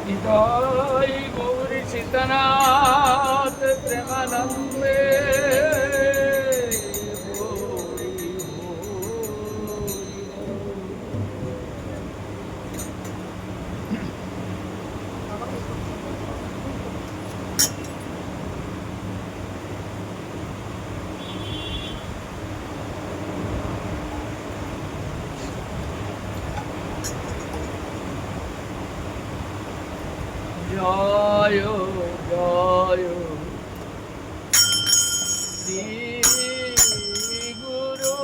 জয় গৌরী সীতানাথ প্রেমানন্দে হরি জয় জয় শ্রী গুরু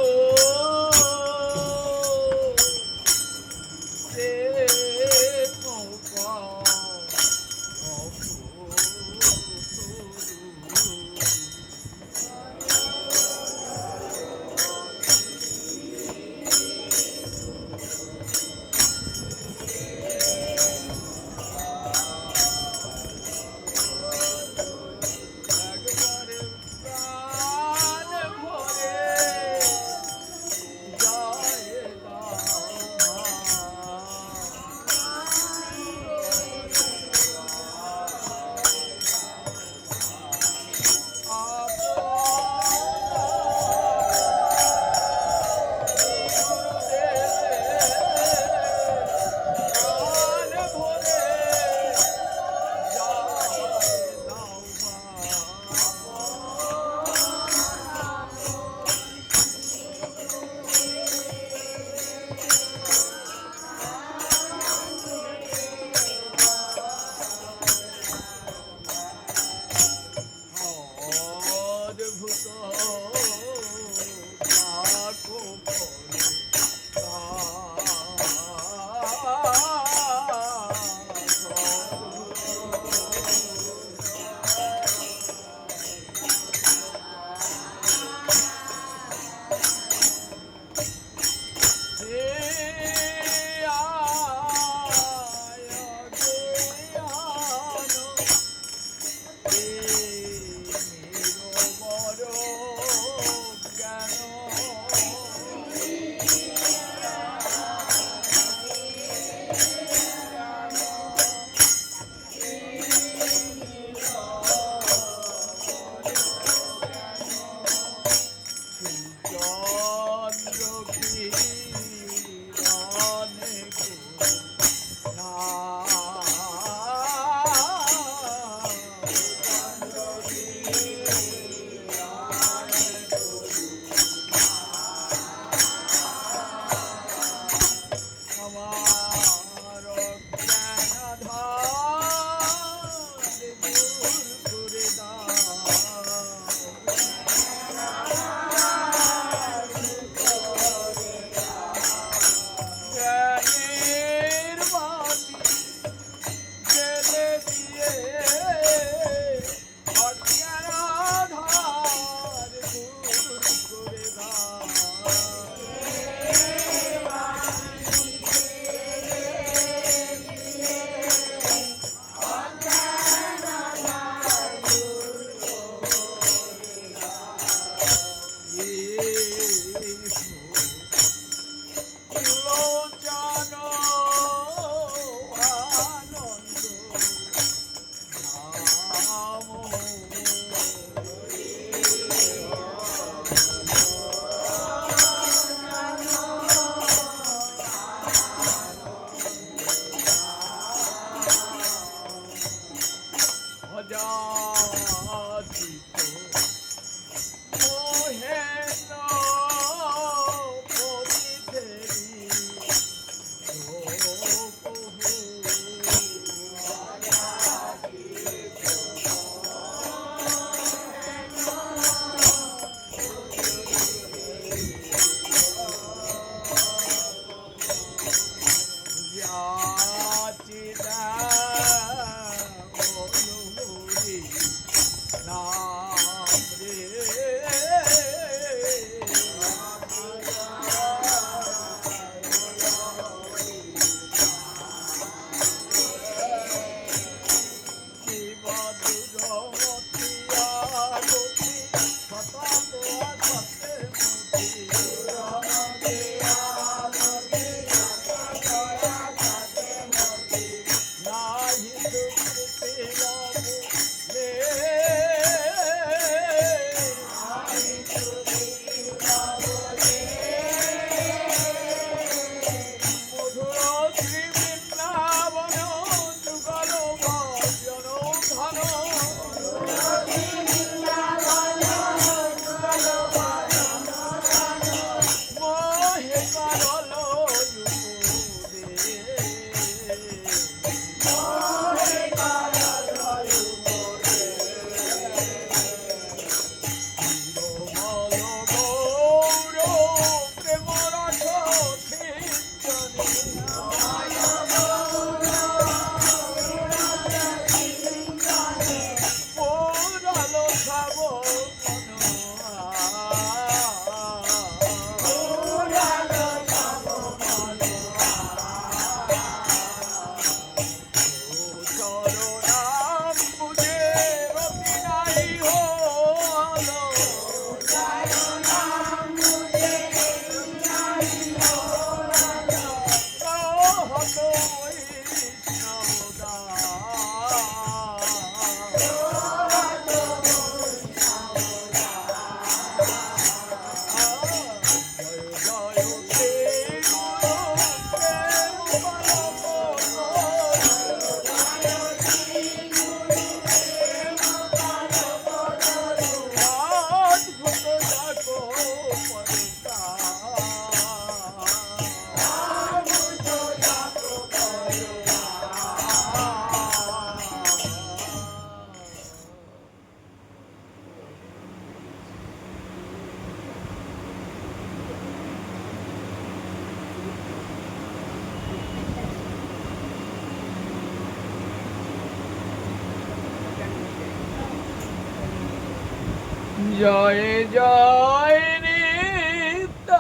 জয় জয় নিত্যানন্দ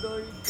দ্বৈত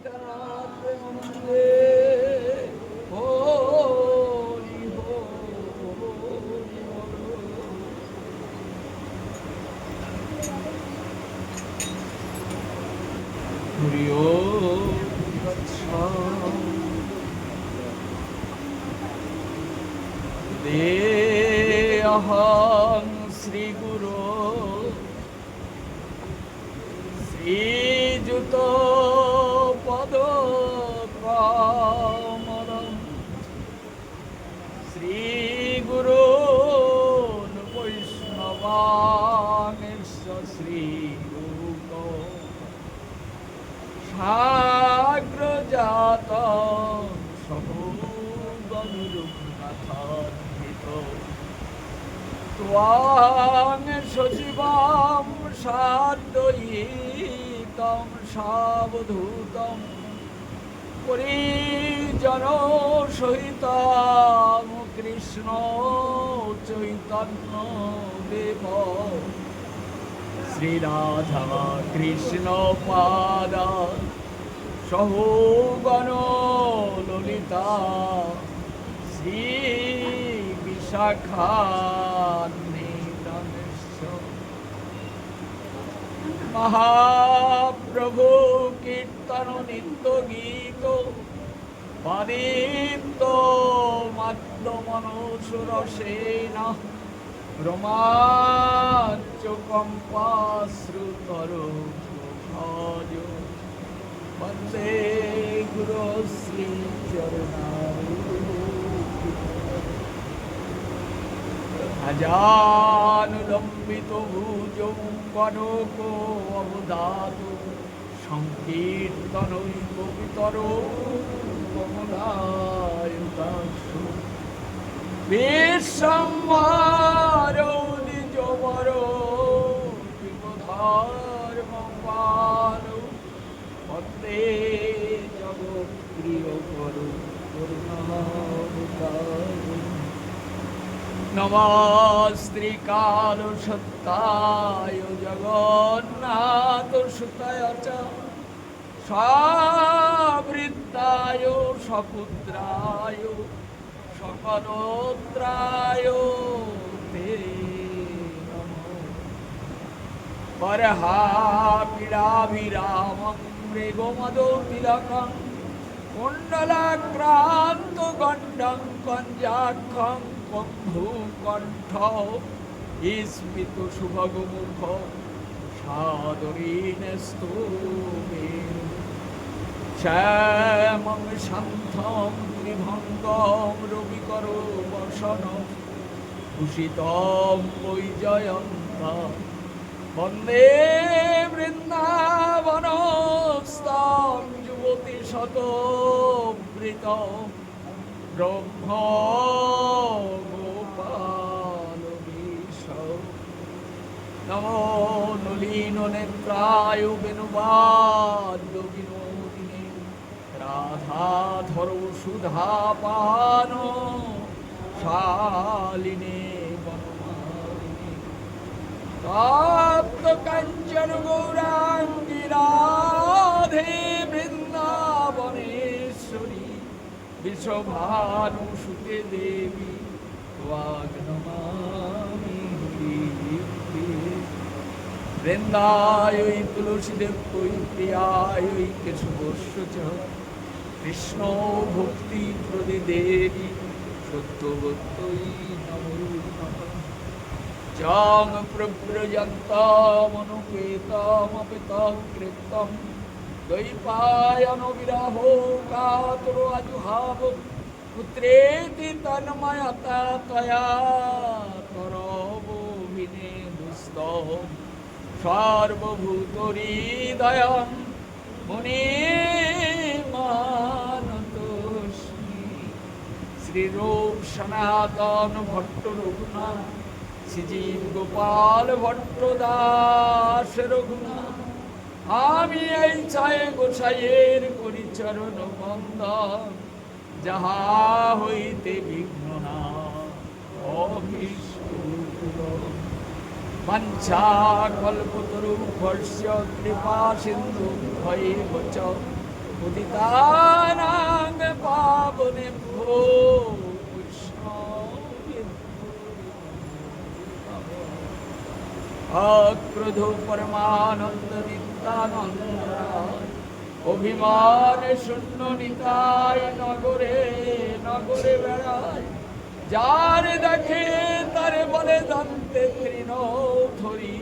নিত্যানাথ প্রেমানন্দে হরি হরি হরি দেহং শ্রী গুরু শ্রীযুত পদ কমলম শ্রী গুরু বৈষ্ণবাংশ শ্রী রূপ সাগ্রজাত সহগনুরূপনাথান্বিত ত্বাং সজীবং সাদ্বৈতং সাবধূতং পরিজন সহিতং কৃষ্ণ চৈতন্য দেব শ্রীরাধা কৃষ্ণ পাদা সহগণ ললিতা শ্রী বিশাখান্বিতাংশ মহাপ্রভু কীর্তন নিত্য গীত পাদিত্য মাধ্যমনুসুরসেন রোমাঞ্চকম্পাশ্রুতর ভজ বন্দে গুরু অজানুলম্বিত ভুজং কনকো অবদাত সংকীর্তনৈক পিতর কমলায়ুতাংশু বিশ্বম্ভরো নিজবরো বিপধর্মপালো বন্দে জগৎপ্রিয় করো করুণাবতারো নমস্ত্রীকাল সত্তায় জগন্নাথ সুতায় চ সবৃত্তায় সপুত্রায় সকলোত্রায় তে নমঃ পরহাপিড়াভিরামং মৃগমদোতিলকং কুণ্ডলাক্রান্ত গণ্ডং কঞ্জাক্ষং কম্ভুকণ্ঠ স্মিত শুভগমুখ সাদরেণ স্তোমে শ্যামং শান্তং ত্রিভঙ্গম রবিকরো বসনম ভূষিতম বৈজয়ন্তম বন্দে বৃন্দাবনস্থং যুবতী শতবৃতম ব্রহ্ম গোপাল নমো নলিন নেত্রায় বেণুবাদ্য বিনোদিনী রাধাধর সুধাপান শালিনে বনমালিনী তপ্ত কাঞ্চন গৌরাঙ্গী রাধে বৃন্দাবনেশ্বরী বিশ্বভানুসুতে দেবী ত্বাং বৃন্দায় তুলসীদেব্যৈ প্রিয়ায় কেশবস্য চ কৃষ্ণ ভক্তি প্রদে দেবী সত্যবত্যৈ নমো নমঃ জং প্রব্রজন্তমনুপেতমপিতং কৃত্যং দ্বৈপায়ন বিরহো কাতরো আজুহাব পুত্রেতি তন্ময়তা তয়া করবো দুস্তম সর্বভূতহৃদয়ং মুনিমানতোস্মি শ্রীরূপ সনাতন ভট্ট রঘুনাথ শ্রীজীব গোপাল ভট্ট দাস রঘুনাথ আমি এই চায় গোসাইয়ের পরিচরণ বন্দন যাহা হইতে বিঘ্ন না বাঞ্ছা কল্পতরুভ্যস্য কৃপা সিন্ধু ভৈব চ পতিতানাং পাবনেভ্যো বৈষ্ণবেভ্যো অক্রোধ পরমানন্দ নিত্যানন্দ রায় অভিমান শূন্য নিতাই নগরে নগরে বেড়ায় যার দেখে তারে বলে দন্তে তৃণ ধরি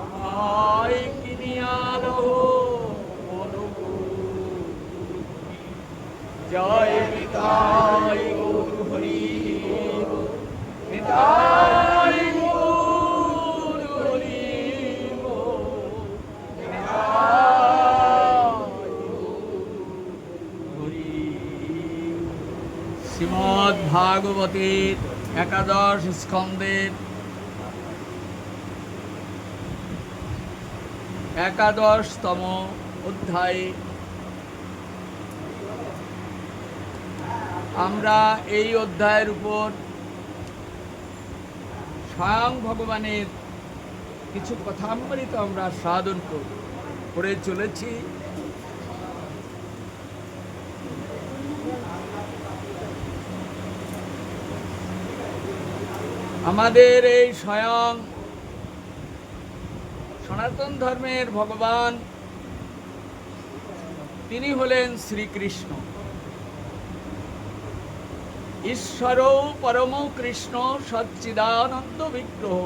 আমায় কিনিয়ালো জয় নিতাই গৌর হরি নিতাই গৌর হরি শ্রীমদ্ ভাগবতের একাদশ স্কন্ধের একাদশতম অধ্যায়ে আমরা এই অধ্যায়ের উপর স্বয়ং ভগবানের কিছু কথামৃত আমরা সাধন করে চলেছি। আমাদের এই স্বয়ং সনাতন ধর্মের ভগবান তিনি হলেন শ্রীকৃষ্ণ, ঈশ্বর পরম কৃষ্ণ সচ্চিদানন্দ বিগ্রহ,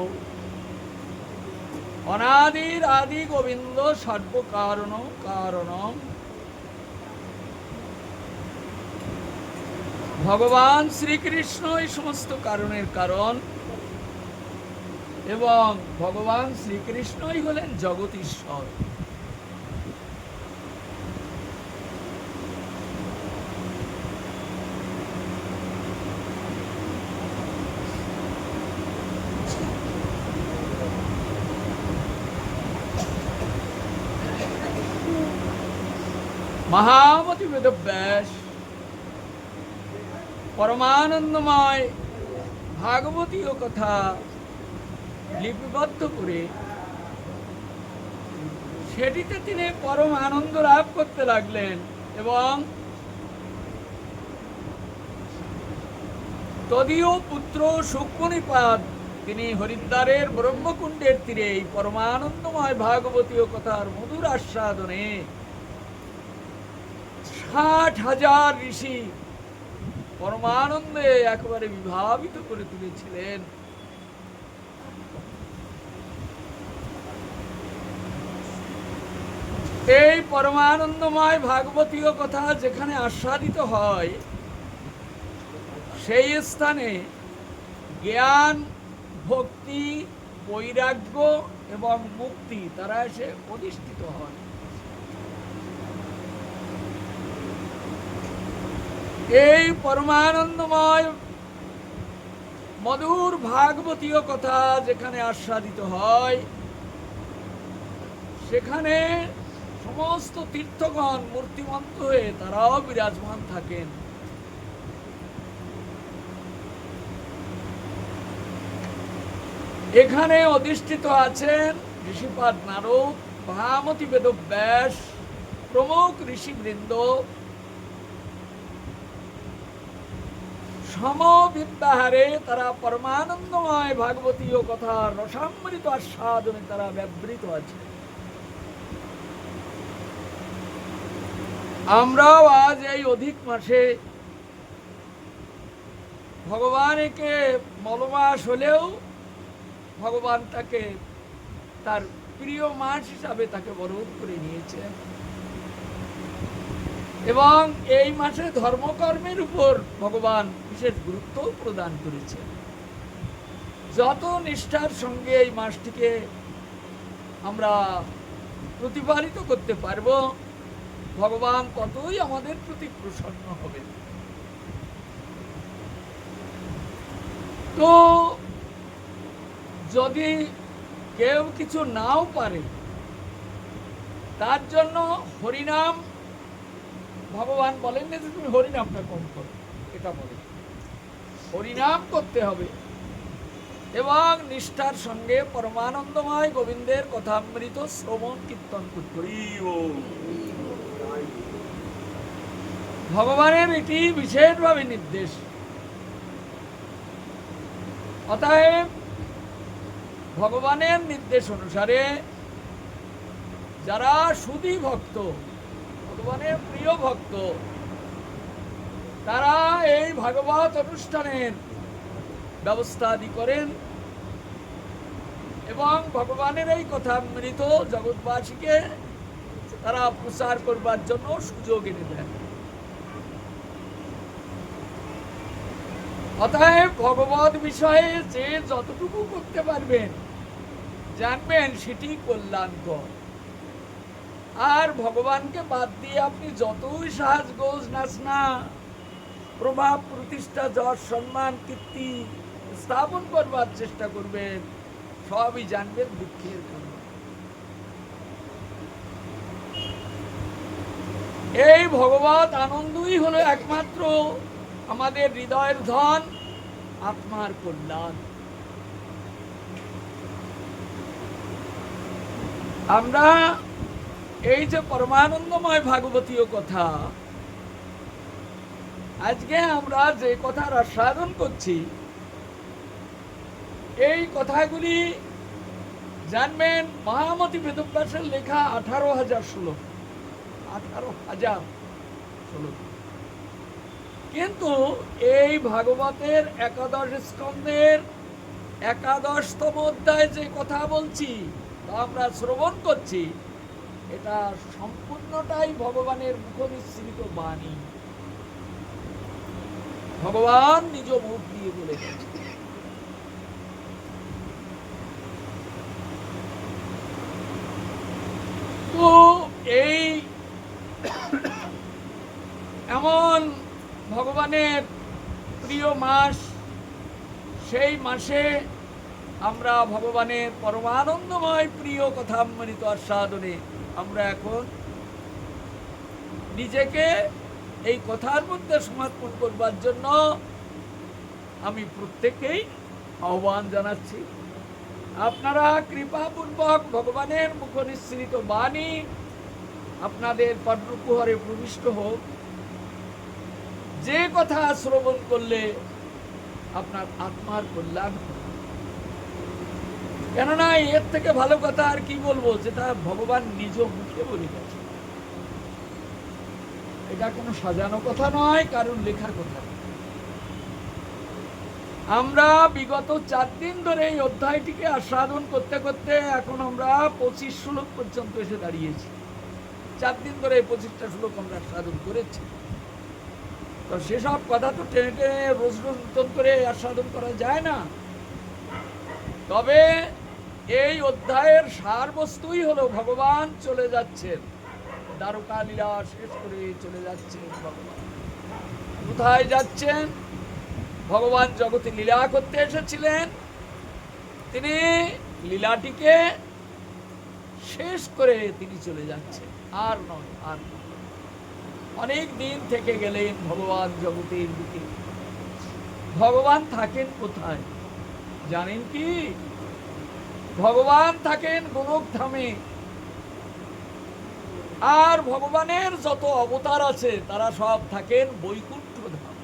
অনাদির আদি গোবিন্দ সর্বকারণ কারণম। ভগবান শ্রীকৃষ্ণ এই সমস্ত কারণের কারণ এবং ভগবান শ্রীকৃষ্ণই হলেন জগতীশ্বর। মহামতি বেদব্যাস পরমানন্দময় ভাগবতীয় কথা লিপিবদ্ধ করে সেটিতে তিনি পরম আনন্দ লাভ করতে লাগলেন এবং তদীয় পুত্র সুক্মণিপাদ তিনি হরিদ্বারের ব্রহ্মকুণ্ডের তীরে এই পরমানন্দময় ভাগবতীয় কথার মধুর আস্বাদনে 60,000 ঋষি পরমানন্দে একেবারে বিভাবিত করে তুলেছিলেন। এই পরমানন্দময় ভাগবতীয় কথা যেখানে আস্বাদিত হয় সেই স্থানে জ্ঞান, ভক্তি, বৈরাগ্য এবং মুক্তি তারা এসে অধিষ্ঠিত হন। এই পরমানন্দময় মধুর ভাগবতীয় কথা যেখানে আস্বাদিত হয় সেখানে সমস্ত তীর্থগণ মূর্তিমন্ত হয়ে তারাও বিরাজমান থাকেন। এখানে অধিষ্ঠিত আছেন ঋষিপাদ নারদ, মহামতি বেদব্যাস প্রমুখ ঋষিবৃন্দ, সমবিদ্যাহারে তারা পরমানন্দময় ভাগবতীয় কথা রসামৃত আস্বাদনে তারা ব্যবহৃত আছে। আমরাও আজ এই অধিক মাসে ভগবান একে মলমাস হলেও ভগবান তাকে তার প্রিয় মাস হিসাবে তাকে বরণ করে নিয়েছেন এবং এই মাসে ধর্মকর্মের উপর ভগবান বিশেষ গুরুত্ব প্রদান করেছেন। যত নিষ্ঠার সঙ্গে এই মাসটিকে আমরা প্রতিপালিত করতে পারব ভগবান ততই আমাদের প্রতি প্রসন্ন হবেন। তো যদি কেউ কিছু নাও পারে তার জন্য হরিনাম ভগবান বলেন না যে তুমি হরিনামটা কম করো, এটা বলে হরিনাম করতে হবে এবং নিষ্ঠার সঙ্গে পরমানন্দময় গোবিন্দের কথামৃত শ্রবণ কীর্তন করতে হবে। ভগবানের এটি বিশেষভাবে নির্দেশ। অতএব ভগবানের নির্দেশ অনুসারে যারা শুধু ভক্ত, ভগবানের প্রিয় ভক্ত, তারা এই ভাগবত অনুষ্ঠানের ব্যবস্থা আদি করেন এবং ভগবানের এই কথামৃত জগৎবাসীকে তারা প্রচার করবার জন্য সুযোগ এনে দেন। অতএব ভগবত বিষয়ে যে যতটুকু করতে পারবেন, জানবেন সেটি কল্যাণকর। আর ভগবানকে বাদ দিয়ে আপনি যতই সাজ গোজ নাচনা, প্রভাব প্রতিষ্ঠা, যশ সম্মান কীর্তি স্থাপন করবার চেষ্টা করবেন, সবই জানবেন দুঃখের কারণ। এই ভগবত আনন্দই হলো একমাত্র আমাদের হৃদয়ের ধন, আত্মার কল্যাণ। আমরা এই যে পরমানন্দময় ভাগবতীয় কথা, আজকে আমরা যে কথার আস্বাদন করছি, এই কথাগুলি জানবেন মহামতি বেদব্যাসের লেখা 18,000 শ্লোক, 18,000 শ্লোক। কিন্তু এই ভাগবতের 11 স্কন্ধের 11তম অধ্যায় যে কথা বলছি, তা আমরা শ্রবণ করছি, এটা সম্পূর্ণটাই ভগবানের মুখ নিঃসৃত বাণী। ভগবান নিজ মুখ দিয়ে বলে গেছেন। তো এই এমন ভগবানের প্রিয় মাস, সেই মাসে আমরা ভগবানের পরমানন্দময় প্রিয় কথামৃত আস্বাদনে আমরা এখন নিজেকে এই কথার মধ্যে সমর্পণ করবার জন্য আমি প্রত্যেককেই আহ্বান জানাচ্ছি। আপনারা কৃপাপূর্বক ভগবানের মুখ নিঃসৃত বাণী আপনাদের পদ্মকুহরে প্রবিষ্ট হোক। যে কথা শ্রবণ করলে আপনার আত্মার কল্যাণ হবে। কেননা এর থেকে ভালো কথা আর কি বলবো, যেটা ভগবান নিজ মুখে বলে গেছে। এটা কোনো সাজানো কথা নয়, কারণ লেখা কথা। আমরা বিগত 4 দিন ধরে এই অধ্যায়টিকে আস্বাদন করতে করতে এখন আমরা 25 শ্লোক পর্যন্ত এসে দাঁড়িয়েছি। 4 দিন ধরে 25টা শ্লোক আমরা আস্বাদন করেছি। তো সেসব কথা তো টেনে টেনে রোজ রোজ নতুন করে আস্বাদন করা যায় না। তবে এই অধ্যায়ের সারবস্তুই হলো ভগবান চলে যাচ্ছেন, দ্বারকা লীলা শেষ করে চলে যাচ্ছেন। ভগবান কোথায় যাচ্ছেন? ভগবান জগতে লীলা করতে এসেছিলেন, তিনি লীলাটিকে শেষ করে তিনি চলে যাচ্ছেন। আর নয়, আর অনেক দিন থেকে গেলেন ভগবান জগতের দিকে। ভগবান থাকেন কোথায় জানেন কি? ভগবান থাকেন গোলকধামে। আর ভগবানের যত অবতার আছে তারা সব থাকেন বৈকুণ্ঠ ধাম।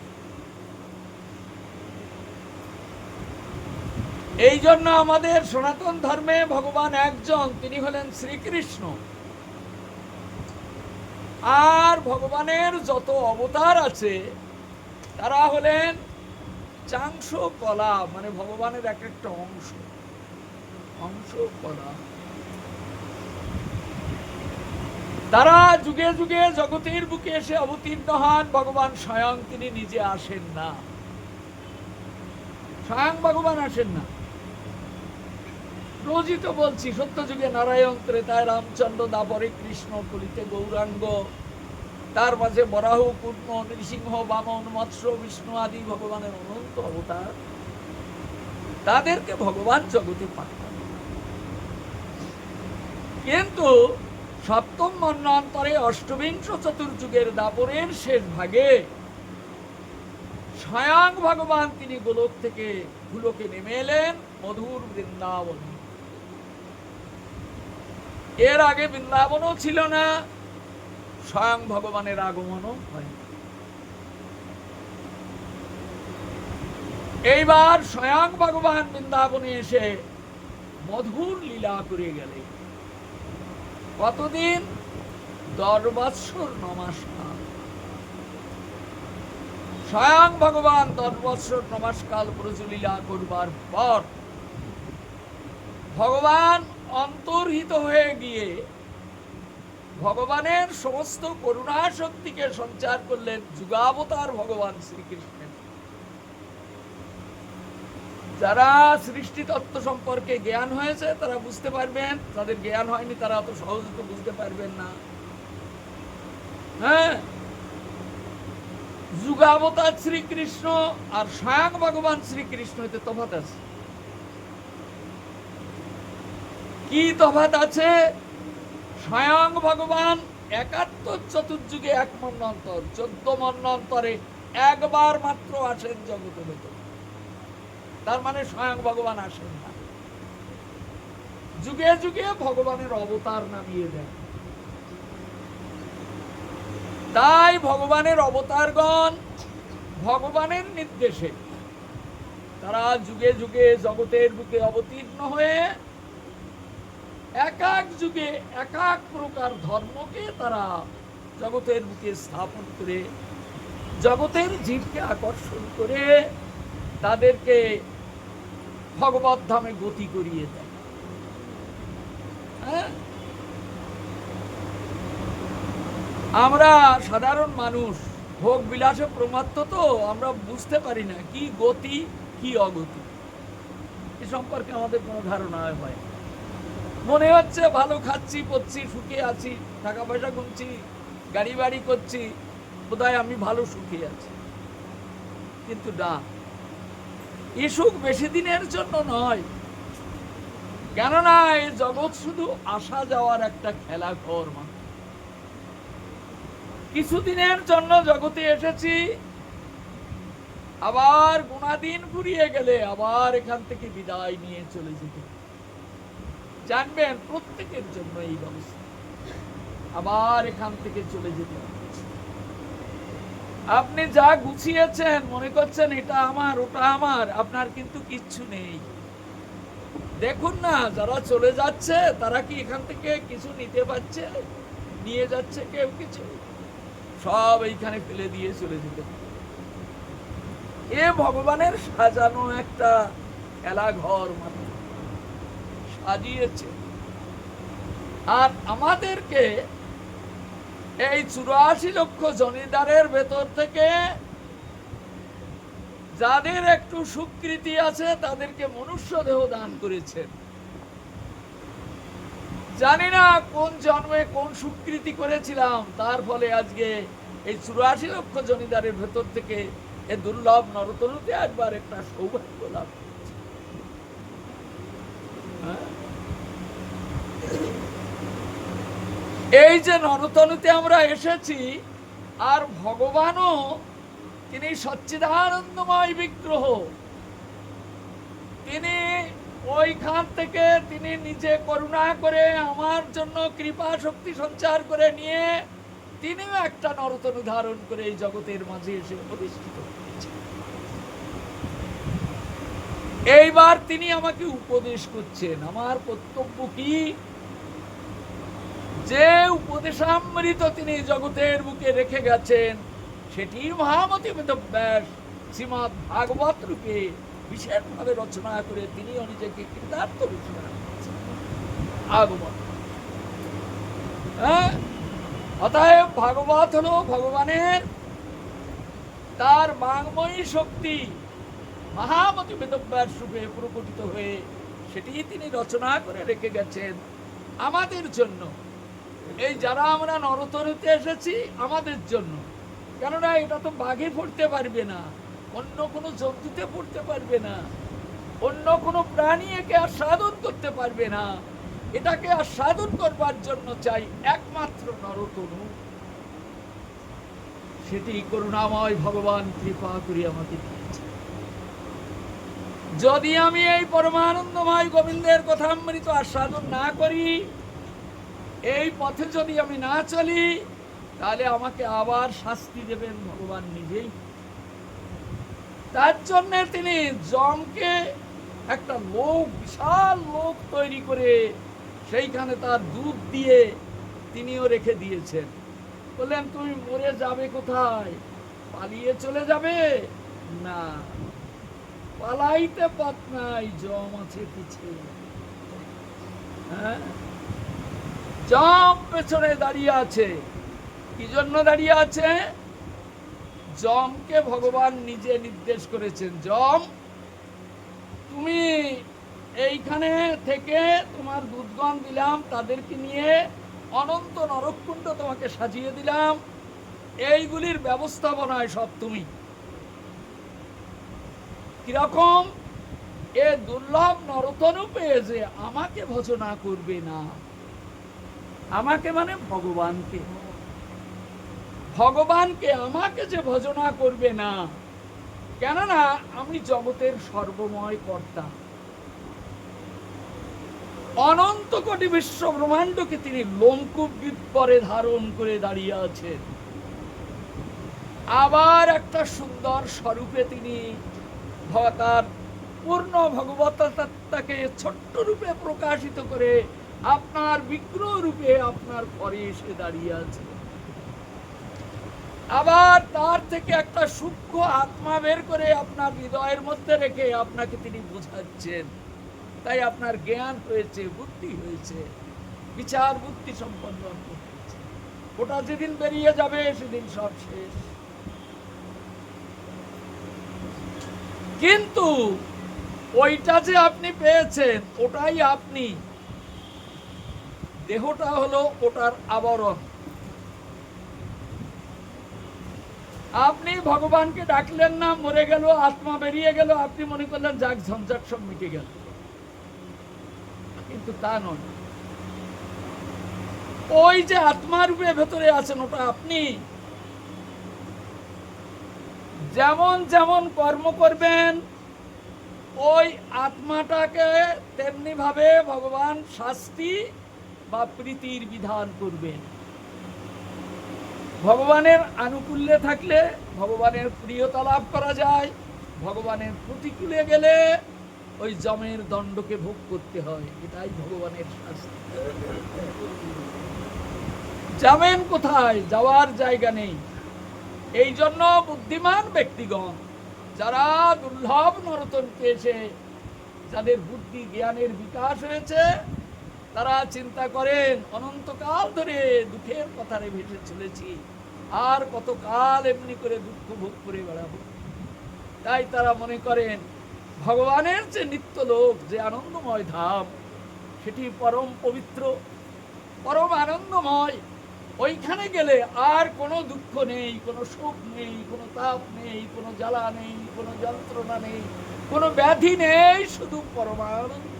এই জন্য আমাদের সনাতন ধর্মে ভগবান একজন, তিনি হলেন শ্রীকৃষ্ণ। আর ভগবানের যত অবতার আছে তারা হলেন চাংশ কলা, মানে ভগবানের এক একটা অংশ, অংশ কলা। তারা যুগে যুগে জগতের বুকে এসে অবতীর্ণ হন। ভগবান স্বয়ং তিনি নিজে আসেন না, স্বয়ং ভগবান আসেন না। রোজই তো বলছি, সত্য যুগে নারায়ণ, ত্রেতায় রামচন্দ্র, দাপরে কৃষ্ণ, কলিতে গৌরাঙ্গ, তার মাঝে বরাহ, কূর্ম, নৃসিংহ, বামন, মৎস্য, বিষ্ণু আদি ভগবানের অনন্ত অবতার। তাদেরকে ভগবান জগতে পাঠান। কিন্তু সপ্তম মন্বন্তরে অষ্টবিংশ চতুর্যুগের দাপরের শেষ ভাগে স্বয়ং ভগবান তিনি গোলক থেকে ভূলোকে নেমে এলেন মধুর বৃন্দাবন। এর আগে বৃন্দাবনও ছিল না, স্বয়ং ভগবানের আগমনও হয়নি। এইবার স্বয়ং ভগবান বৃন্দাবনে এসে মধুর লীলা করে গেলে। কতদিন? 10 বৎসর নমস্কার। স্বয়ং ভগবান 10 বৎসর নমস্কার ব্রজলীলা করবার পর ভগবান অন্তর্হিত হয়ে গিয়ে ভগবানের সমস্ত করুণা শক্তিকে সঞ্চার করলেন যুগাবতার ভগবান শ্রীকৃষ্ণের। যারা সৃষ্টি তত্ত্ব সম্পর্কে জ্ঞান হয়েছে তারা বুঝতে পারবেন, তাদের জ্ঞান হয়নি তারা অত সহজে তো বুঝতে পারবেন না। হ্যাঁ, যুগাবতার শ্রীকৃষ্ণ আর স্বয়ং ভগবান শ্রীকৃষ্ণ এতে তফাৎ আছে। কি তফাৎ আছে? স্বয়ং ভগবান 71 চতুর্যুগে 1 মন্বন্তর, 14 মন্বন্তরে একবার মাত্র আসেন জগতের ভেতর। তার মানে স্বয়ং ভগবান আসেন না, যুগে যুগে ভগবানের অবতার নামিয়ে দেন। তাই ভগবানের অবতারগণ ভগবানের নির্দেশে তারা যুগে যুগে জগতের বুকে অবতীর্ণ হয়ে এক এক যুগে এক এক প্রকার ধর্মকে তারা জগতের বুকে স্থাপন করে জগতের জীবকে আকর্ষণ করে তাদেরকে ভগবত ধামে গতি করিয়ে দেয়। হ্যাঁ, আমরা সাধারণ মানুষ ভোগ বিলাসে প্রমাত্ত, তো আমরা বুঝতে পারি না কি গতি কি অগতি, এ সম্পর্কে আমাদের কোনো ধারণা হয়। মনে হচ্ছে ভালো খাচ্ছি পচ্ছি সুখে আছি, টাকা পয়সা গুনছি, গাড়ি বাড়ি করছি, বোধহয় আমি ভালো সুখে আছি। কিন্তু না, এ সুখ বেশি দিনের জন্য নয়। কেননা এই জগৎ শুধু আসা যাওয়ার একটা খেলা ঘর মাত্র। কিছুদিনের জন্য জগতে এসেছি, আবার গুণাদিন ফুরিয়ে গেলে আবার এখান থেকে বিদায় নিয়ে চলে যেতে। জানবেন প্রত্যেকের জন্য এই ব্যবস্থা, আবার এখান থেকে চলে যেতে। আপনি যা গুছিয়েছেন মনে করছেন এটা আমার ওটা আমার, আপনার কিন্তু কিচ্ছু নেই। দেখুন না, যারা চলে যাচ্ছে তারা কি এখান থেকে কিছু নিতে পারছে? নিয়ে যাচ্ছে কেউ কিছু? সব এইখানে ফেলে দিয়ে চলে যেতে। এ ভগবানের সাজানো একটা খেলা ঘর মাত্র সাজিয়েছে। আর আমাদেরকে এই 84 লক্ষ জমিদারের ভেতর থেকে যাদের একটু সুকৃতি আছে তাদেরকে মনুষ্য দেহ দান করেছেন। জানি না কোন জন্মে কোন সুকৃতি করেছিলাম, তার ফলে আজকে এই 84 লক্ষ জমিদারের ভেতর থেকে এ দুর্লভ নরতনুতে একবার একটা সৌভাগ্য লাভ করেছে। এই যে নরতনুতে আমরা এসেছি, আর ভগবানও তিনি সচ্চিদানন্দময় বিগ্রহ, তিনি ওইখান থেকে তিনি নিজে করুণা করে আমার জন্য কৃপা শক্তি সঞ্চার করে নিয়ে তিনিও একটা নরতনু ধারণ করে এই জগতের মাঝে এসে প্রতিষ্ঠিত হয়েছেন। এইবার তিনি আমাকে উপদেশ করছেন। আমার কর্তব্য কি? যে উপদেশামৃত তিনি জগতের বুকে রেখে গেছেন সেটি মহামতি বেদব্যাস শ্রীমদ্ ভাগবত রূপে বিশেষভাবে রচনা করে তিনিও নিজেকে কৃতার্থ রচনা করেছেন। ভাগবত, অতএব ভাগবত হলো ভগবানের তার বাংময়ী শক্তি মহামতি বেদব্যাস রূপে প্রকটিত হয়ে সেটি তিনি রচনা করে রেখে গেছেন আমাদের জন্য। এই যারা আমরা নরতনুতে এসেছি আমাদের জন্য। কেননা এটা তো বাঘে পড়তে পারবে না, অন্য কোনো জন্তুতে পড়তে পারবে না, অন্য কোনো প্রাণী একে আস্বাদন করতে পারবে না। এটাকে আস্বাদন করবার জন্য চাই একমাত্র নরতনু। সেটি করুণাময় ভগবান কৃপা করে আমাকে দিয়েছে। যদি আমি এই পরমানন্দময় গোবিন্দের কথামৃত আস্বাদন না করি, এই পথে যদি আমি না চলি, তাহলে আমাকে আবার শাস্তি দেবেন ভগবান নিজেই। তার জন্য তিনি যমকে একটা লোক, বিশাল লোক তৈরি করে সেইখানে তার দুধ দিয়ে তিনিও রেখে দিয়েছেন। বললেন তুমি মরে যাবে কোথায়? পালিয়ে চলে যাবে? না, পালাইতে পথ নাই, যম আছে পিছে। হ্যাঁ, যম পেছনে দাঁড়িয়ে আছে। কি জন্য দাঁড়িয়ে আছে? যমকে ভগবান নিজে নির্দেশ করেছেন, যম তুমি এইখানে থেকে তোমার দুধগণ দিলাম, তাদেরকে নিয়ে অনন্ত নরককুণ্ড তোমাকে সাজিয়ে দিলাম, এইগুলির ব্যবস্থাপনায় সব তুমি। কিরকম? এ দুর্লভ নরতনু পেয়ে যে আমাকে ভজনা করবে না, আমাকে মানে ভগবানকে, ভগবানকে আমাকে যে ভজনা করবে না, কেননা আমি জগতের সর্বময় কর্তা। অনন্ত কোটি বিশ্ব ব্রহ্মাণ্ডকে তিনি লোমকূপ পরে ধারণ করে দাঁড়িয়ে আছেন। আবার একটা সুন্দর স্বরূপে তিনি তার পূর্ণ ভগবত্তাকে ছোট্ট রূপে প্রকাশিত করে আপনার বিগ্রহ রূপে আপনার পরে এসে দাঁড়িয়ে আছে। আবার তার থেকে একটা সূক্ষ্ম আত্মা বের করে আপনার হৃদয়ের মধ্যে রেখে আপনাকে তিনি বোঝাচ্ছেন। তাই আপনার জ্ঞান হয়েছে, বুদ্ধি হয়েছে, বিচার বুদ্ধি সম্পন্ন হয়েছে। ওটা যেদিন বেরিয়ে যাবে সেদিন সব শেষ। কিন্তু ওইটা যে আপনি পেয়েছেন ওটাই আপনি, দেহটা হলো ওটার আবরণ। আপনি ভগবানকে ডাকলেন না, মরে গেল, আত্মা বেরিয়ে গেল, আপনি মনে করলেন যাক ঝঞ্ঝাট সব মিটে গেল, কিন্তু তা নয়। ওই যে আত্মা রূপে ভেতরে আছেন ওটা আপনি। যেমন যেমন কর্ম করবেন ওই আত্মাটাকে তেমনি ভাবে ভগবান শাস্তি বা প্রীতির বিধান করবেন। ভগবানের আনুকূল্যে থাকলে ভগবানের প্রিয়তা লাভ করা যায়, ভগবানের প্রতিকূলে গেলে ওই যমের দণ্ডকে ভোগ করতে হয়। এটাই ভগবানের শাস্তি। যাবেন কোথায়? যাওয়ার জায়গা নেই। এই জন্য বুদ্ধিমান ব্যক্তিগণ যারা দুর্লভ নরতনকে এসে যাদের বুদ্ধি জ্ঞানের বিকাশ হয়েছে, তারা চিন্তা করেন অনন্তকাল ধরে দুঃখের কথারে ভেসে চলেছি, আর কতকাল এমনি করে দুঃখ ভোগ করে বেড়াবো। তাই তারা মনে করেন ভগবানের যে নিত্য লোক, যে আনন্দময় ধাম, সেটি পরম পবিত্র, পরম আনন্দময়। ওইখানে গেলে আর কোনো দুঃখ নেই, কোনো সুখ নেই, কোনো তাপ নেই, কোনো জ্বালা নেই, কোনো যন্ত্রণা নেই, কোনো ব্যাধি নেই, শুধু পরমানন্দ।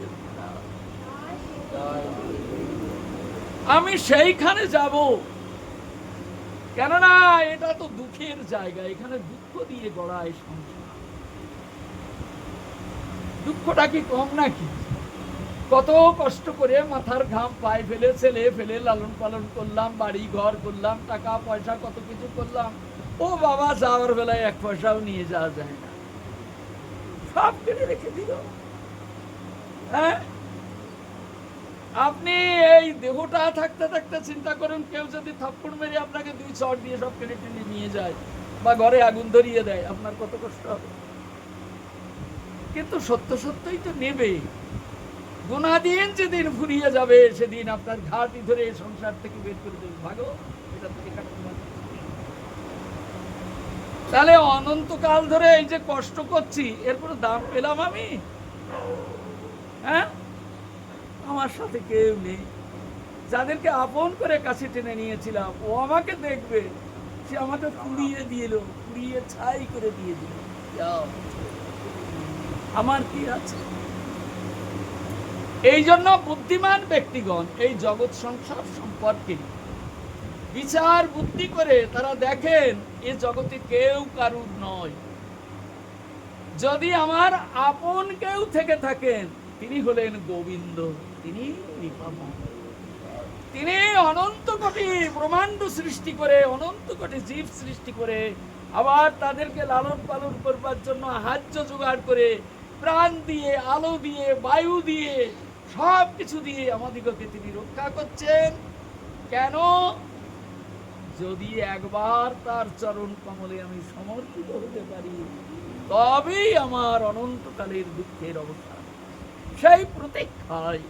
আমি সেইখানে যাব, কেননা এটা তো দুঃখের জায়গা, এখানে দুঃখ দিয়ে গড়ায় সংসার। দুঃখটা কি কম নাকি? কত কষ্ট করে মাথার ঘাম পায়ে ফেলে ছেলে ফেলে লালন পালন করলাম, বাড়ি ঘর করলাম, টাকা পয়সা কত কিছু করলাম, ও বাবা যাওয়ার বেলায় এক পয়সাও নিয়ে যাওয়া যায় না, সব কেটে রেখে দিল। হ্যাঁ, আপনি এই দেহটা থাকতে থাকতে চিন্তা করুন, কেউ যদি থাপ্পড় মেরে আপনাকে 2 চড় দিয়ে সব কেটে টেনে নিয়ে যায় বা ঘরে আগুন ধরিয়ে দেয়, আপনার কত কষ্ট হবে। কিন্তু সত্য সত্যই তো নেবে। গুণাদিন যেদিন ফুরিয়ে যাবে সেদিন আপনার ঘাটি ধরে সংসার থেকে বের করে দেবে, ভাগো এটা থেকে কাটতে। তাহলে অনন্তকাল ধরে এই যে কষ্ট করছি, এরপরে দাম পেলাম আমি? হ্যাঁ, আমার সাথে কেউ নেই। যাদেরকে আপন করে কাছে টেনে নিয়েছিলাম, ও আমাকে দেখবে, সে আমাকে পুড়িয়ে দিল, পুড়িয়ে ছাই করে দিয়ে দিল, আমার কি আছে? এই জন্য বুদ্ধিমান ব্যক্তিগণ এই জগৎ সংসার সম্পর্কে বিচার বুদ্ধি করে তারা দেখেন এ জগতে কেউ কারুর নয়। যদি আমার আপন কেউ থেকে থাকেন তিনি হলেন গোবিন্দ, তিনি নিপাময়। তিনি অনন্ত কোটি ব্রহ্মাণ্ড সৃষ্টি করে, অনন্ত কোটি জীব সৃষ্টি করে, আবার তাদেরকে লালন পালন করবার জন্য আহার্য জোগাড় করে, প্রাণ দিয়ে, আলো দিয়ে, বায়ু দিয়ে, সব কিছু দিয়ে আমাদিগকে তিনি রক্ষা করছেন। কেন? যদি একবার তার চরণ কমলে আমি সমর্পিত হতে পারি, তবেই আমার অনন্তকালের দুঃখের অবসান। সেই প্রতীক্ষায়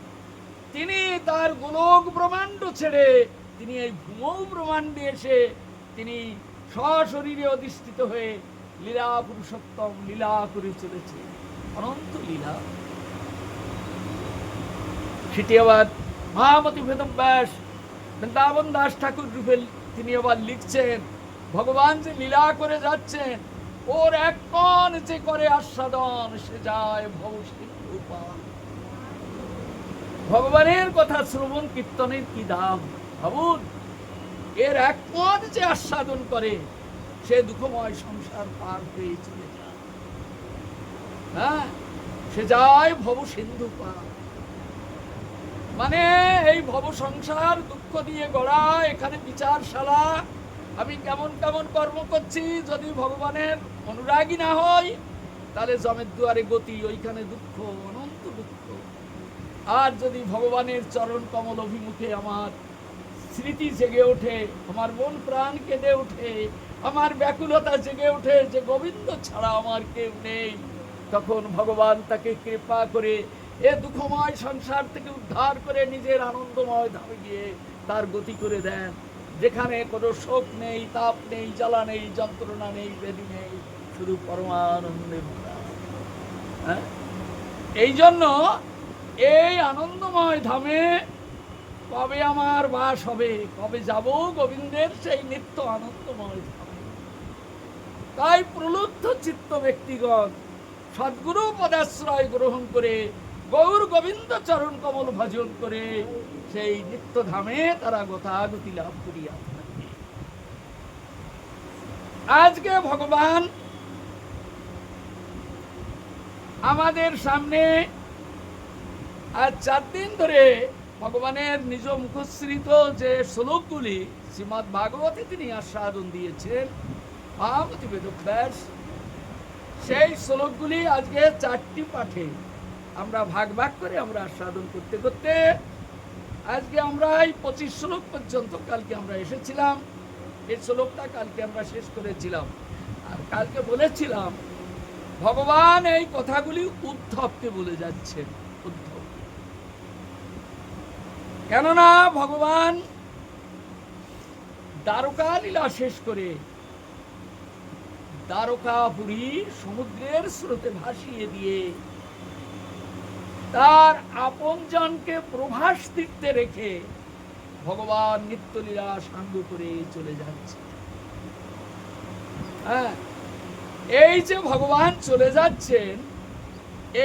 তিনি তার গোলক ব্রহ্মাণ্ড ছেড়ে তিনি এই ভূম ব্রহ্মাণ্ডে এসে তিনি সশরীরে অধিষ্ঠিত হয়ে লীলা পুরুষোত্তম লীলা করে চলেছে, অনন্ত লীলা। সেটি আবার মহামতি বেদব্যাস বৃন্দাবন দাস ঠাকুর রূপে তিনি আবার লিখছেন, ভগবান যে লীলা করে যাচ্ছেন, ওর এক কণ যে করে আস্বাদন, সে যায় ভব সিন্ধু পার। ভগবানের কথা শ্রবণ কীর্তনের কি দাম ভাবুন। এর এক মন যে আস্বাদন করে, সে দুঃখময় সংসার পার হয়ে চলে যায়। হ্যাঁ, সে যায় ভব সিন্ধু পার। মানে এই ভব সংসার দুঃখ দিয়ে গড়া, এখানে বিচারশালা। আমি কেমন কেমন কর্ম করছি, যদি ভগবানের অনুরাগী না হই, তাহলে জমের দুয়ারে গতি, ওইখানে দুঃখ, অনন্ত দুঃখ। আর যদি ভগবানের চরণ কমল অভিমুখে আমার স্মৃতি জেগে ওঠে, আমার মন প্রাণ কেঁদে ওঠে, আমার ব্যাকুলতা জেগে ওঠে যে গোবিন্দ ছাড়া আমার কেউ নেই, তখন ভগবান তাকে কৃপা করে এ দুঃখময় সংসার থেকে উদ্ধার করে নিজের আনন্দময় ধামে গিয়ে তার গতি করে দেন, যেখানে কোনো শোক নেই, তাপ নেই, জ্বালা নেই, যন্ত্রণা নেই, বেদি নেই, শুধু পরমানন্দে ভরা। হ্যাঁ, এই জন্য এই আনন্দময় ধামে কবে আমার বাস হবে, কবে যাব গোবিন্দের সেই নিত্য আনন্দময় ধামে। তাই প্রলুব্ধ চিত্ত ব্যক্তিগণ সদ্গুরু পদাশ্রয় গ্রহণ করে গৌর গোবিন্দ চরণ কমল ভজন করে সেই নিত্য ধামে তারা গতাগতি লাভ করিয়া থাকে। আজকে ভগবান আমাদের সামনে আজ 4 দিন ধরে ভগবানের নিজ মুখশ্রিত যে শ্লোকগুলি শ্রীমদ্ ভাগবতে তিনি আস্বাদন দিয়েছেন, মহামতি বেদব্যাস, সেই শ্লোকগুলি আজকে 4টি পাঠে আমরা ভাগ ভাগ করে আমরা আস্বাদন করতে করতে আজকে আমরা এই 25 শ্লোক পর্যন্ত কালকে আমরা এসেছিলাম। এই শ্লোকটা কালকে আমরা শেষ করেছিলাম। আর কালকে বলেছিলাম ভগবান এই কথাগুলি উদ্ধবকে বলে যাচ্ছেন। উদ্ধব, কেননা ভগবান দ্বারকা লীলা শেষ করে দ্বারকাপুরী সমুদ্রের স্রোতে ভাসিয়ে দিয়ে তার আপনজনকে প্রভাস তীর্থে রেখে ভগবান নিত্যলীলা সাঙ্গ করে চলে যাচ্ছে। হ্যাঁ, এই যে ভগবান চলে যাচ্ছেন,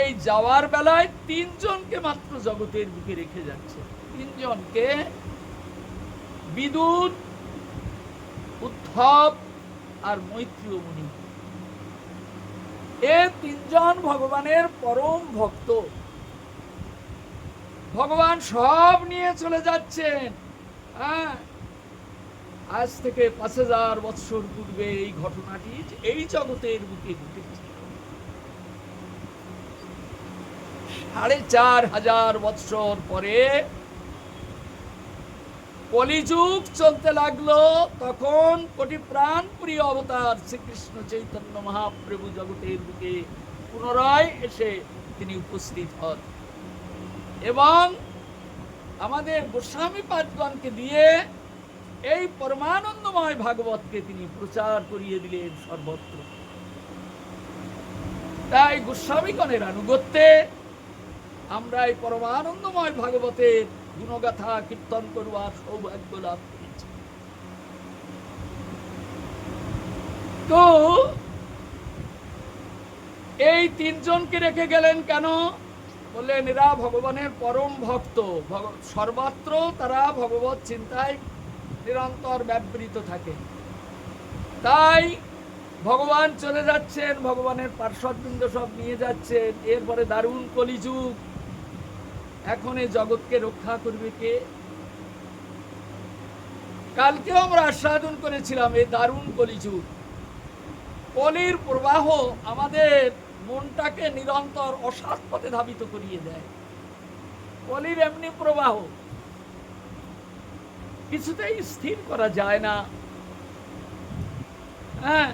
এই যাওয়ার বেলায় 3 জনকে মাত্র জগতের বুকে রেখে যাচ্ছে। 3 জনকে, বিদুর, উদ্ধব আর মৈত্রেয় মুনি। এ 3 জন ভগবানের পরম ভক্ত। ভগবান সব নিয়ে চলে যাচ্ছেন। হ্যাঁ, আজ থেকে 5000 বৎসর পূর্বে এই ঘটনাটি এই জগতের বুকে ঘটেছে। 4500 বৎসর পরে কলিযুগ চলতে লাগলো, তখন কোটি প্রাণ প্রিয় অবতার শ্রীকৃষ্ণ চৈতন্য মহাপ্রভু জগতের বুকে পুনরায় এসে তিনি উপস্থিত হন এবং আমাদের গোস্বামী পাদগণকে দিয়ে এই পরমানন্দময় ভাগবতকে তিনি প্রচার করিয়ে দিলেন সর্বত্র। তাই গোস্বামীগণের আনুগত্যে আমরা এই পরমানন্দময় ভাগবতের গুণগাথা কীর্তন করবার সৌভাগ্য লাভ করেছি। তো এই 3 জনকে রেখে গেলেন কেন? বললেন এরা ভগবানের পরম ভক্ত, সর্বত্র তারা ভগবত চিন্তায় নিরন্তর ব্যাপৃত থাকে। তাই ভগবান চলে যাচ্ছেন, ভগবানের পার্শ্ববৃন্দ সব নিয়ে যাচ্ছেন। এরপরে দারুণ কলিযুগ। এখন এই জগৎকে রক্ষা করবে কে? কালকেও আমরা আস্বাদন করেছিলাম এই দারুণ কলিযুগ। কলির প্রবাহ আমাদের মনটাকে নিরন্তর অসৎ পথে ধাবিত করিয়ে দেয়। কলির এমনি প্রবাহ, কিছুতেই স্থির করা যায় না। হ্যাঁ,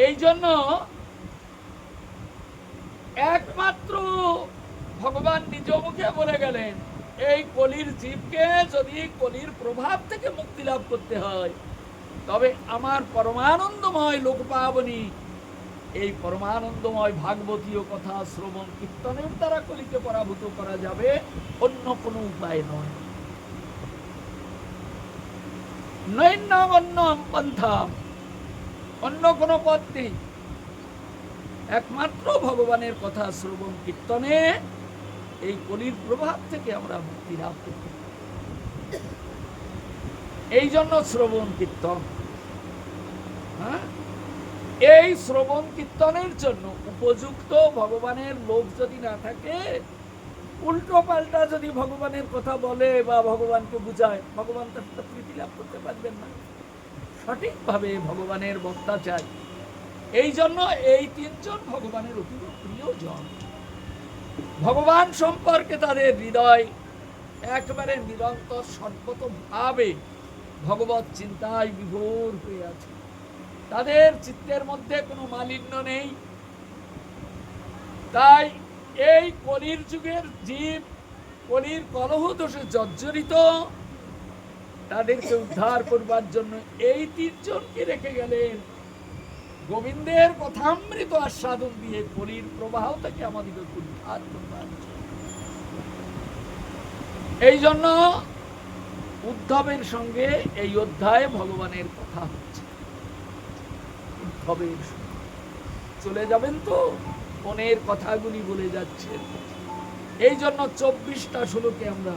এই জন্য একমাত্র ভগবান নিজ মুখে বলে গেলেন, এই কলির জীবকে যদি কলির প্রভাব থেকে মুক্তি লাভ করতে হয়, তবে আমার পরমানন্দময় লোক পাবনি, এই পরমানন্দময় ভাগবতীয় কথা শ্রবণ কীর্তনের দ্বারা কলিকে পরাভূত করা যাবে, অন্য কোনো উপায় নয়। নৈন্যম পন্থাম, অন্য কোনো পথ নেই। একমাত্র ভগবানের কথা শ্রবণ কীর্তনে এই কলির প্রভাব থেকে আমরা মুক্তি লাভ করতে পারি। এই জন্য শ্রবণ কীর্তন। হ্যাঁ, এই শ্রবণ কীর্তনের জন্য উপযুক্ত ভগবানের লোক যদি না থাকে, উল্টো পাল্টা যদি ভগবানের কথা বলে বা ভগবানকে বুঝায়, ভগবান তার সাথে প্রীতি লাভ করতে পারবেন না। সঠিকভাবে ভগবানের বক্তা চাই। এই জন্য এই তিনজন ভগবানের অতীব প্রিয়জন। ভগবান সম্পর্কে তাদের হৃদয় একেবারে নিরন্তর সর্বতভাবে ভগবত চিন্তায় বিভোর হয়ে আছে। তাদের চিত্তের মধ্যে কোনো মালিন্য নেই। তাই এই কলির যুগের জীব কলির কলহ দোষে জর্জরিত, তাদেরকে উদ্ধার করবার জন্য এই তিনজনকে রেখে গেলেন, গোবিন্দের কথামৃত আস্বাদন দিয়ে কলির প্রবাহ থেকে আমাদেরকে উদ্ধার করবার জন্য। এই জন্য উদ্ধবের সঙ্গে এই অধ্যায়ে ভগবানের কথা হচ্ছে। উদ্ধবের সঙ্গে চলে যাবেন তো, মনের কথাগুলি বলে যাচ্ছেন। এই জন্য 24টা শ্লোকে আমরা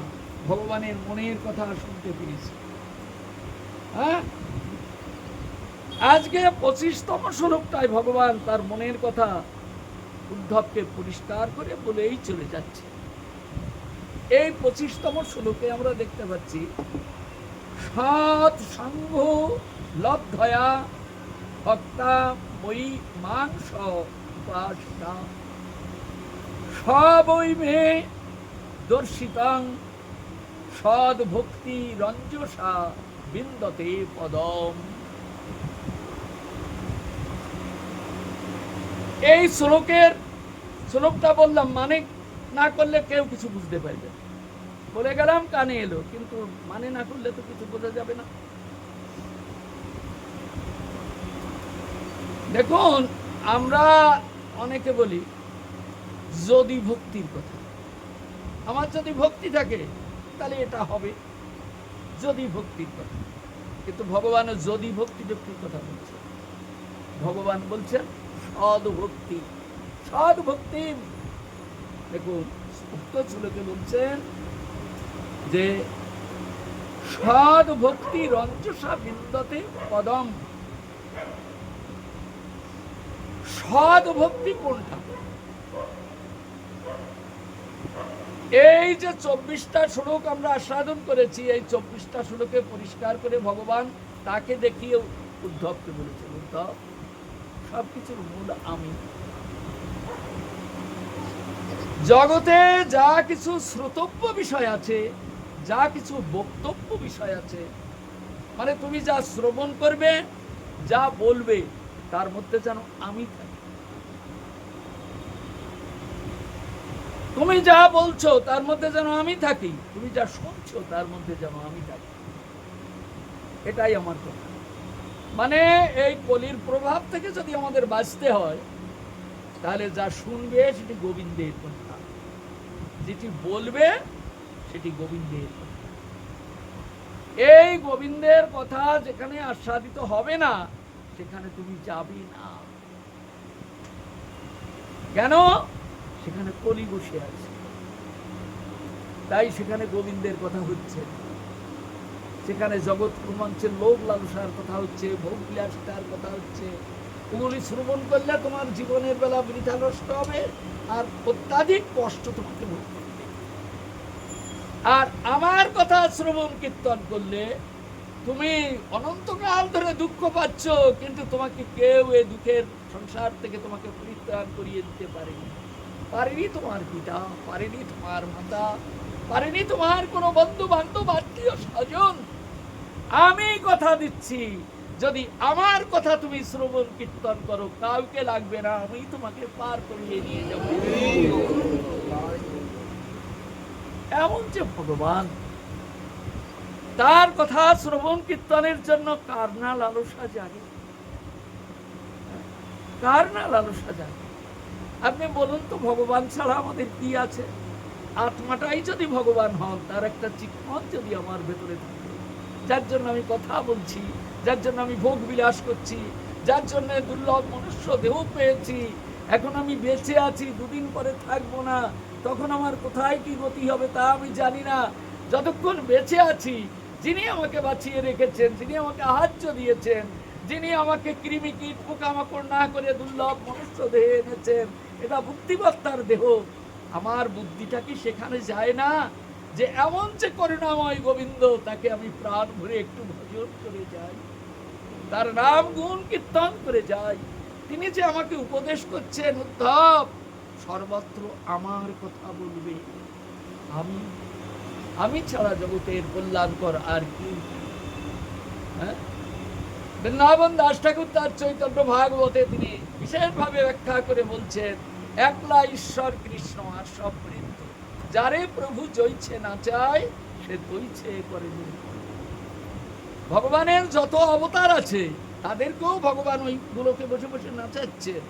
ভগবানের মনের কথা শুনতে পেরেছি। হ্যাঁ, আজকে 25তম শ্লোকটায় ভগবান তার মনের কথা উদ্ধবকে পরিষ্কার করে বলেই চলে যাচ্ছে। এই 25তম শ্লোকে আমরা দেখতে পাচ্ছি, সৎ সঙ্গ লব্ধয়া ভক্তা মই মাংস উপাসনা সবই মে দর্শিতাং সদ ভক্তি রঞ্জসা বিন্দতে পদম। এই শ্লোকটা বললাম, মানে না করলে কেউ কিছু বুঝতে পারবে। বলে গেলাম, কানে এলো, কিন্তু মানে না করলে তো কিছু বোঝা যাবে না। দেখুন, আমরা অনেকে বলি যদি ভক্তির কথা, আমার যদি ভক্তি থাকে তাহলে এটা হবে, যদি ভক্তির কথা। কিন্তু ভগবান যদি ভক্তি ভক্তির কথা বলছে, ভগবান বলছেন সদ ভক্তি। সদ ভক্তি, দেখুন উক্ত শ্লোকে বলছেন যে সদ ভক্তি রঞ্জসা বিন্দতে পদম। সদ ভক্তি কোনটা? এই যে 24টা শ্লোক আমরা আস্বাদন করেছি, এই 24টা শ্লোকে পরিষ্কার করে ভগবান তাকে দেখিয়ে উদ্ধবকে বলেছেন, উদ্ধব সবকিছুর মূল আমি। জগতে যা কিছু শ্রোতব্য বিষয় আছে, যা কিছু বক্তব্য বিষয় আছে, মানে তুমি যা শ্রবণ করবে, যা বলবে, তার মধ্যে যেন আমি থাকি। তুমি যা বলছো তার মধ্যে যেন আমি থাকি, তুমি যা শুনছো তার মধ্যে যেন আমি থাকি। এটাই আমার কথা। মানে এই কলির প্রভাব থেকে যদি আমাদের বাঁচতে হয়, তাহলে যা শুনবে সেটি গোবিন্দের কথা, যেটি বলবে সেটি গোবিন্দের কথা। এই গোবিন্দের কথা যেখানে আস্বাদিত হবে না, সেখানে তুমি যাবে না। কেন? সেখানে কলি বসে আছে, তাই সেখানে গোবিন্দের কথা হচ্ছে। সেখানে জগৎ রোমাঞ্চের লোভ লালসার কথা হচ্ছে, ভোগ বিলাসিতার কথা হচ্ছে। ওগুলি শ্রবণ করলে তোমার জীবনের বেলা বৃথা নষ্ট হবে, আর অত্যাধিক কষ্ট তোমাকে ভোগ করবে। আর আমার কথা শ্রবণ কীর্তন করলে তুমি অনন্তকাল ধরে দুঃখ পাচ্ছ, কিন্তু তোমাকে কেউ এই দুঃখের সংসার থেকে তোমাকে পরিত্রাণ করিয়ে দিতে পারেনি। পারেনি তোমার পিতা, পারেনি তোমার মাতা, পারেনি তোমার কোনো বন্ধু বান্ধব, আত্মীয় স্বজন। আমি কথা দিচ্ছি, যদি আমার কথা তুমি শ্রবণ কীর্তন করো, কাউকে লাগবে না, আমি তোমাকে পার করিয়ে নিয়ে যাব। এমন যে ভগবান, তার কথা শ্রবণ কীর্তনের জন্য কার না লালসা জাগে, কার না লালসা জাগে। আপনি বলুন তো, ভগবান ছাড়া আমাদের কি আছে? আত্মাটাই যদি ভগবান হন, তার একটা চিহ্ন যদি আমার ভেতরে থাকে, যার জন্য আমি কথা বলছি, যার জন্য আমি ভোগ বিলাস করছি, যার জন্য দুর্লভ মনুষ্য দেহ পেয়েছি, এখন আমি বেঁচে আছি, দুদিন পরে থাকবো না, তখন আমার কোথায় কি গতি হবে তা আমি জানি না। যতক্ষণ বেঁচে আছি, যিনি আমাকে বাঁচিয়ে রেখেছেন, যিনি আমাকে সাহায্য দিয়েছেন, যিনি আমাকে কৃমি কীট পোকামাকড় না করে দুর্লভ মনুষ্য দেহে এনেছেন, এটা বুদ্ধিমত্তার দেহ, আমার বুদ্ধিটা কি সেখানে যায় না যে এমন যে করুণাময় গোবিন্দ, তাকে আমি প্রাণ ভরে একটু ভজন করে যাই, তার নাম গুণ কীর্তন করে যাই। তিনি যে আমাকে উপদেশ করছেন, উদ্ধব সর্বত্র আমার কথা বলবে, আমি ছাড়া জগতের কল্যাণকর আর কি? বৃন্দাবন দাস ঠাকুর তার চৈতন্য ভাগবতে তিনি বিশেষভাবে ব্যাখ্যা করে বলছেন, একলা ঈশ্বর কৃষ্ণ আর সব বৃন্দ, যারে প্রভু জইছে না চায়, সে দইছে করে। ভগবানের যত অবতার আছে, তাদেরকেও ভগবান ওই গুলোকে বসে বসে নাচাচ্ছেন,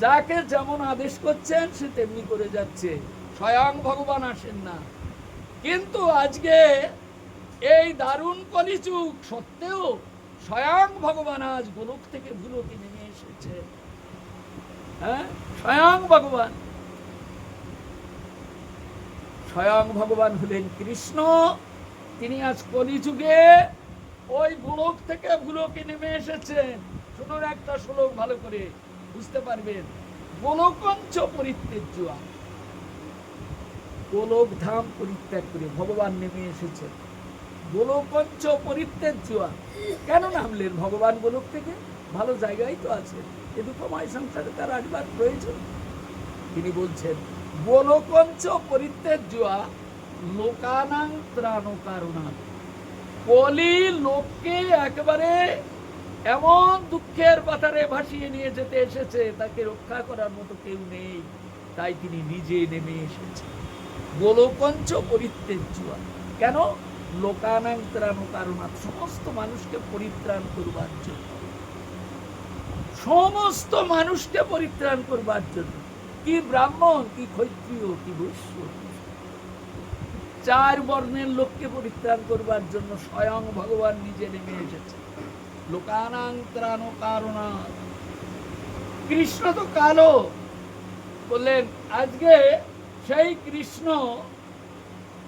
যাকে যেমন আদেশ করছেন সে তেমনি করে যাচ্ছে, স্বয়ং ভগবান আসেন না। কিন্তু আজকে এই দারুণ কলিযুগ সত্ত্বেও স্বয়ং ভগবান আজ গোলক থেকে ভুলোকে নেমে এসেছে। স্বয়ং ভগবান, স্বয়ং ভগবান হলেন কৃষ্ণ। তিনি আজ কলিযুগে ওই গোলক থেকে ভুলোকে নেমে এসেছেন। শুনুন একটা শ্লোক ভালো করে বুঝতে পারবেন। গোলকঞ্চ পরিত্যজ্য, গোলক ধাম পরিত্যাগ করে ভগবান নেমে এসেছেন। গোলকঞ্চ পরিত্যজ্য, কেন নামলেন ভগবান গোলক থেকে? ভালো জায়গায় তো আছে, এ দুঃখময় সংসারে তার আসবার প্রয়োজন। তিনি বলছেন গোলকঞ্চ পরিত্যজ্য লোকানাং ত্রাণ কারণাৎ, কলি লোককে একেবারে এমন দুঃখের পাতারে ভাসিয়ে নিয়ে যেতে এসেছে, তাকে রক্ষা করার মতো কেউ নেই, তাই তিনি নিজে নেমে এসেছেন। গোলকঞ্চ পরিত্যজ্য, কেন? লোকানাং ত্রাণ কারণাৎ, সমস্ত মানুষকে পরিত্রাণ করবার জন্য, সমস্ত মানুষকে পরিত্রাণ করবার জন্য। কি ব্রাহ্মণ, কি ক্ষত্রিয়, কি বৈশ্য, চার বর্ণের লোককে পরিত্রাণ করবার জন্য স্বয়ং ভগবান নিজে নেমে এসেছে। লোকানাং ত্রাণ কারণাৎ। কৃষ্ণ তো কালো, বললেন আজকে সেই কৃষ্ণ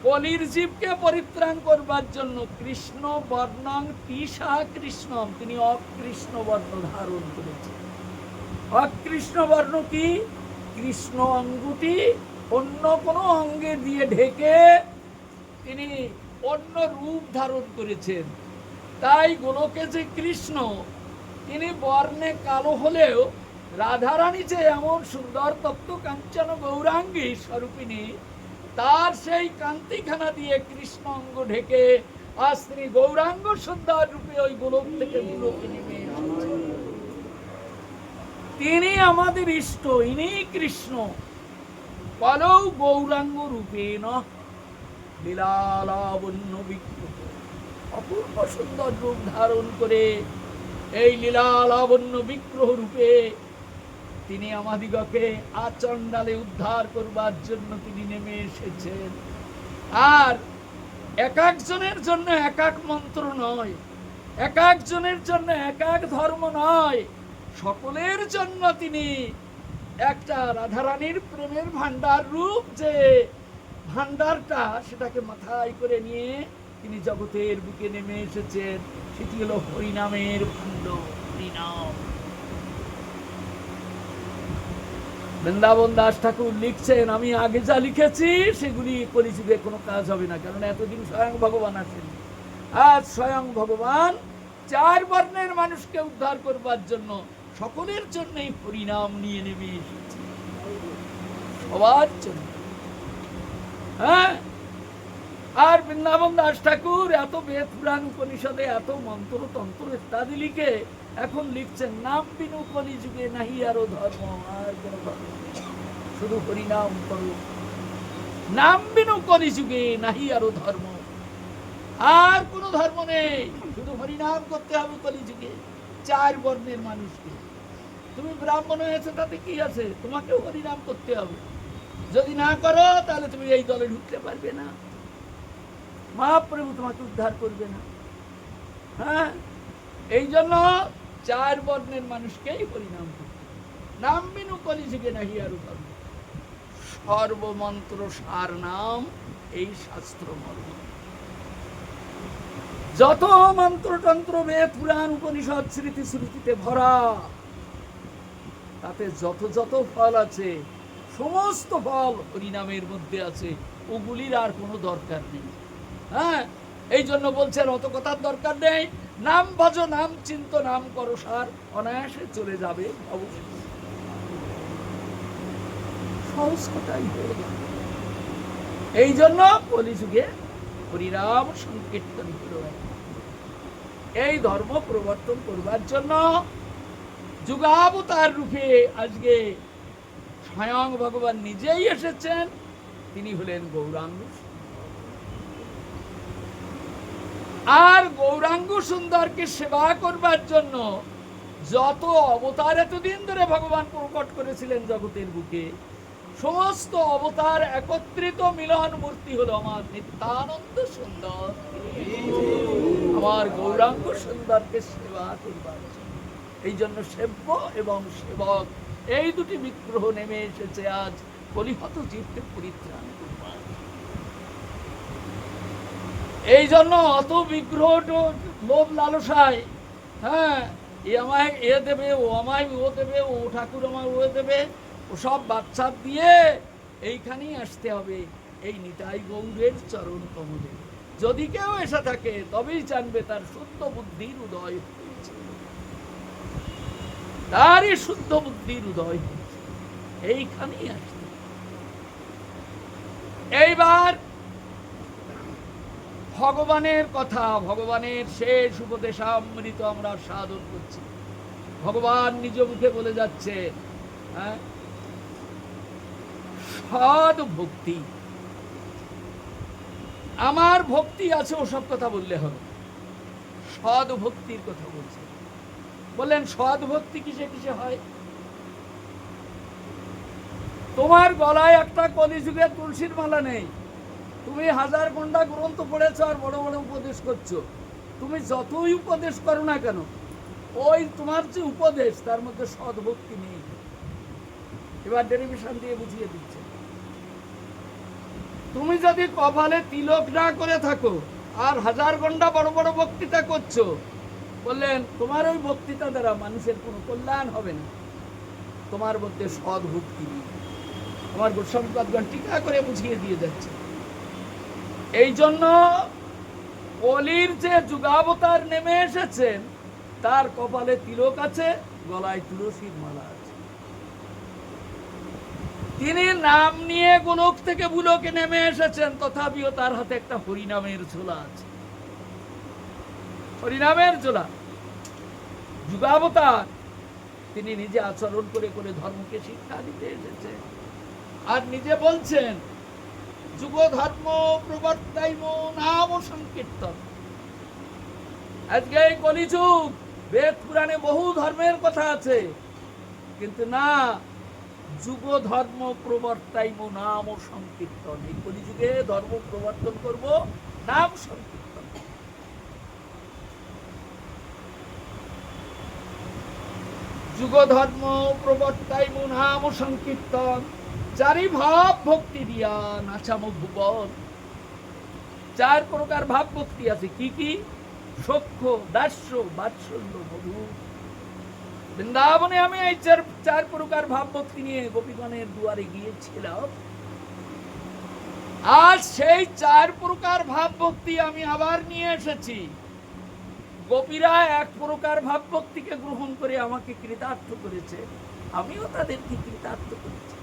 কলির জীবকে পরিত্রাণ করবার জন্য কৃষ্ণ বর্ণং তিসা কৃষ্ণম, তিনি অকৃষ্ণ বর্ণ ধারণ করেছেন। অকৃষ্ণ বর্ণ কি? কৃষ্ণ অঙ্গটি অন্য কোনো অঙ্গে দিয়ে ঢেকে তিনি অন্য রূপ ধারণ করেছেন। তাই গোলকে যে কৃষ্ণ, তিনি বর্ণে কালো হলেও রাধারানী যে এমন সুন্দর তপ্ত কাঞ্চন গৌরাঙ্গী স্বরূপিণী, তার সেই কান্তিখানা দিয়ে কৃষ্ণ অঙ্গ ঢেকে আজ তিনি গৌরাঙ্গ সুন্দর রূপে ওই গোলক থেকে গোলকে নেমে এসেছেন। তিনি আমাদের ইষ্ট, ইনি কৃষ্ণ। কলৌ গৌরাঙ্গ রূপেণ লীলালাবণ্য বিগ্রহ, অপূর্ব সুন্দর রূপ ধারণ করে এই লীলালাবণ্য বিগ্রহ রূপে তিনি আমাদিগকে আচণ্ডালে উদ্ধার করবার জন্য তিনি নেমে এসেছেন। আর এক একজনের জন্য এক এক মন্ত্র নয়, এক একজনের জন্য এক এক ধর্ম নয়, সকলের জন্য তিনি একটা রাধারানীর প্রেমের ভান্ডার রূপ, যে ভান্ডারটা সেটাকে মাথায় করে নিয়ে তিনি জগতের বুকে নেমে এসেছেন। সেটি হলো হরিনামের ভাণ্ড, হরিনাম। বৃন্দাবন দাস ঠাকুর লিখছেন, আমি আগে যা লিখেছি সেগুলি কলিযুগে কোনো কাজ হবে না, কারণ এতদিন স্বয়ং ভগবান আসেন। আজ স্বয়ং ভগবান চার বর্ণের মানুষকে উদ্ধার করবার জন্য সকলের জন্যই হরিনাম নিয়ে নেমে এসেছে, সবার জন্য। হ্যাঁ, আর বৃন্দাবন দাস ঠাকুর এত বেদ পুরাণ উপনিষদে এত মন্ত্র তন্ত্র ইত্যাদি লিখে এখন লিখছেন নাম বিনু কলি যুগে নাহি আরো ধর্ম, আর কোন ধর্ম নেই, শুধু হরিনাম করো। নাম বিনু কলি যুগে নাহি আরো ধর্ম, আর কোন ধর্ম নেই, শুধু হরিনাম করতে হবে কলি যুগে। চার বর্ণের মানুষকে, তুমি ব্রাহ্মণ হয়েছে তাতে কি আছে, তোমাকেও হরিনাম করতে হবে। যদি না করো তাহলে তুমি এই দলে ঢুকতে পারবে না, মহাপ্রভু তোমাকে উদ্ধার করবে না। হ্যাঁ, এই জন্য চার বর্ণের মানুষকেই হরিনাম করতে। নাম বিনু কলি যুগে নাহি আরো ধর্ম, সর্বমন্ত্র সার নাম এই শাস্ত্র মর্ম। যত মন্ত্রতন্ত্র বেদ পুরাণ উপনিষদ স্মৃতি স্মৃতিতে ভরা, তাতে যত যত ফল আছে সমস্ত ফল হরিনামের মধ্যে আছে, ওগুলির আর কোনো দরকার নেই। হ্যাঁ, এই জন্য বলছেন অত কথার দরকার নেই, নাম ভজ নাম চিন্ত নাম করো সার, অনায়াসে চলে যাবে অবশ্যই। সহজ কথাই হয়ে গেল। এই জন্য কলিযুগে হরিনাম সংকীর্তন হল। এই ধর্ম প্রবর্তন করবার জন্য যুগাবতার রূপে আজকে স্বয়ং ভগবান নিজেই এসেছেন, তিনি হলেন গৌরাঙ্গ। আর গৌরাঙ্গ সুন্দরকে সেবা করবার জন্য যত অবতার এতদিন ধরে ভগবান প্রকট করেছিলেন জগতের বুকে, সমস্ত অবতার একত্রিত মিলন মূর্তি হলো আমার নিত্যানন্দ সুন্দর, আমার গৌরাঙ্গ সুন্দরকে সেবা করবার জন্য। এই জন্য সেব্য এবং সেবক এই দুটি বিগ্রহ নেমে এসেছে আজ কলিহত জীবকে পরিত্রাণ করবার। এই জন্য অত বিগ্রহ লোভ লালসায়, হ্যাঁ, এ আমায় এ দেবে, ও আমায় ও দেবে, ও ঠাকুর আমায় ও দেবে, ওসব বাচ্চা দিয়ে এইখানেই আসতে হবে এই নিতাই গৌরের চরণ কমলে। যদি কেউ এসে থাকে তবেই জানবে তার শুদ্ধ বুদ্ধির উদয় হয়েছে, তারই শুদ্ধ বুদ্ধির উদয় হয়েছে, এইখানেই আসতে। এইবার ভগবানের কথা, ভগবানের শেষ উপদেশামৃত আমরা সাধন করছি। ভগবান নিজ মুখে বলে যাচ্ছে, হ্যাঁ, সদ ভক্তি, আমার ভক্তি আছে ওসব কথা বললে হবে, সদ ভক্তির কথা বলছে। বললেন সদ ভক্তি কিসে কিসে হয়? তোমার গলায় একটা কলিযুগে তুলসীর মালা নেই, তুমি হাজার ঘন্টা গ্রন্থ পড়েছো আর বড় বড় উপদেশ করছো, তুমি যতই উপদেশ করো না কেন, ওই তোমার যে উপদেশ তার মধ্যে সদ্ভক্তি নেই। এবার ডেরিভেশন দিয়ে বুঝিয়ে দিচ্ছে, তুমি যদি কপালে তিলক না করে থাকো আর হাজার ঘন্টা বড় বড় বক্তৃতা করছো, বললেন তোমার ওই বক্তৃতা দ্বারা মানুষের কোনো কল্যাণ হবে না, তোমার মধ্যে সদ্ভক্তি নেই। আমার গোস্বামীপাদগণ টিকা করে বুঝিয়ে দিয়ে যাচ্ছে। এই জন্য কলির যে যুগাবতার নেমে এসেছেন তার কপালে তিলক আছে, গলায় তুলসীর মালা আছে। তিনি নাম নিয়ে গোলক থেকে ভুলোকে নেমে এসেছেন, তথাপিও তার হাতে একটা হরিনামের ঝোলা আছে, হরিনামের ঝোলা। যুগাবতার তিনি নিজে আচরণ করে করে ধর্মকে শিক্ষা দিতে এসেছেন, আর নিজে বলছেন যুগ ধর্ম প্রবর্তাইব নাম সংকীর্তন। আজকে এই কলিযুগ, বেদ পুরাণে বহু ধর্মের কথা আছে, কিন্তু না, যুগ ধর্ম প্রবর্তাইব নাম সংকীর্তন। এই কলিযুগে ধর্ম প্রবর্তন করব নাম সংকীর্তন। যুগ ধর্ম প্রবর্তাইব নাম সংকীর্তন, চারি ভাব ভক্তি দিয়া নাচাম ভুবন। চার প্রকার ভাব ভক্তি আছে, কি কি? সখ্য, দাস্য, বাৎসল্য, মধু। বৃন্দাবনে আমি এই চার প্রকার ভাব ভক্তি নিয়ে গোপীগণের দুয়ারে গিয়েছিলাম। আজ সেই 4 প্রকার ভাব ভক্তি আমি আবার নিয়ে এসেছি। গোপীরা 1 প্রকার ভাব ভক্তিকে গ্রহণ করে আমাকে কৃতার্থ করেছে, আমিও তাদেরকে কৃতার্থ করেছি।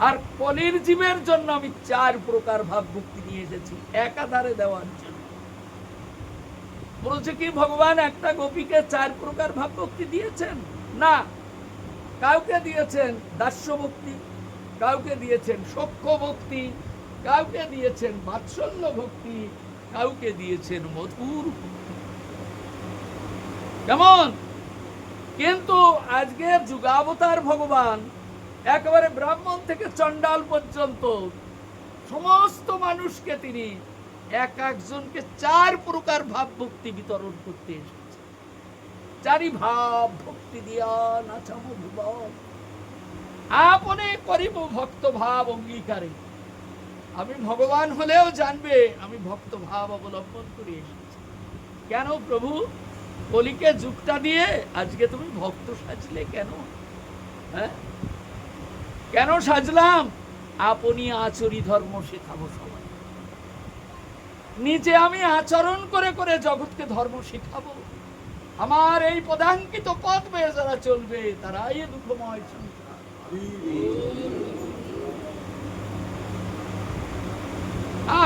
আর কলির জীবের জন্য আমি 4 প্রকার ভাব ভক্তি নিয়ে এসেছি একাধারে দেওয়ার জন্য। বলছে কি ভগবান একটা গোপীকে 4 প্রকার ভাব ভক্তি দিয়েছেন? না, কাউকে দিয়েছেন দাস্য ভক্তি, কাউকে দিয়েছেন সখ্য ভক্তি, কাউকে দিয়েছেন বাৎসল্য ভক্তি, কাউকে দিয়েছেন মধুর ভক্তি। কেমন? কিন্তু আজকের যুগাবতার ভগবান একেবারে ব্রাহ্মণ থেকে চণ্ডাল পর্যন্ত সমস্ত মানুষকে তিনি এক একজনকে 4 প্রকার ভাব ভক্তি বিতরণ করতে এসেছে। 4 ভাব ভক্তি দিয়া নাচামো ভুবন, আপনে করিব ভক্ত ভাব অঙ্গীকারে। আমি ভগবান হলেও জানবে আমি ভক্ত ভাব অবলম্বন করে এসেছি। কেন প্রভু কলিকে যুগটা দিয়ে আজকে তুমি ভক্ত সাজলে কেন? হ্যাঁ, কেন সাজলাম? আপনি আচরি ধর্ম শেখাবো সবাই। নিজে আমি আচরণ করে করে জগৎকে ধর্ম শেখাবো। আমার এই পদাঙ্কিত পথ বেয়ে যারা চলবে তারাই দুঃখময় সংসার।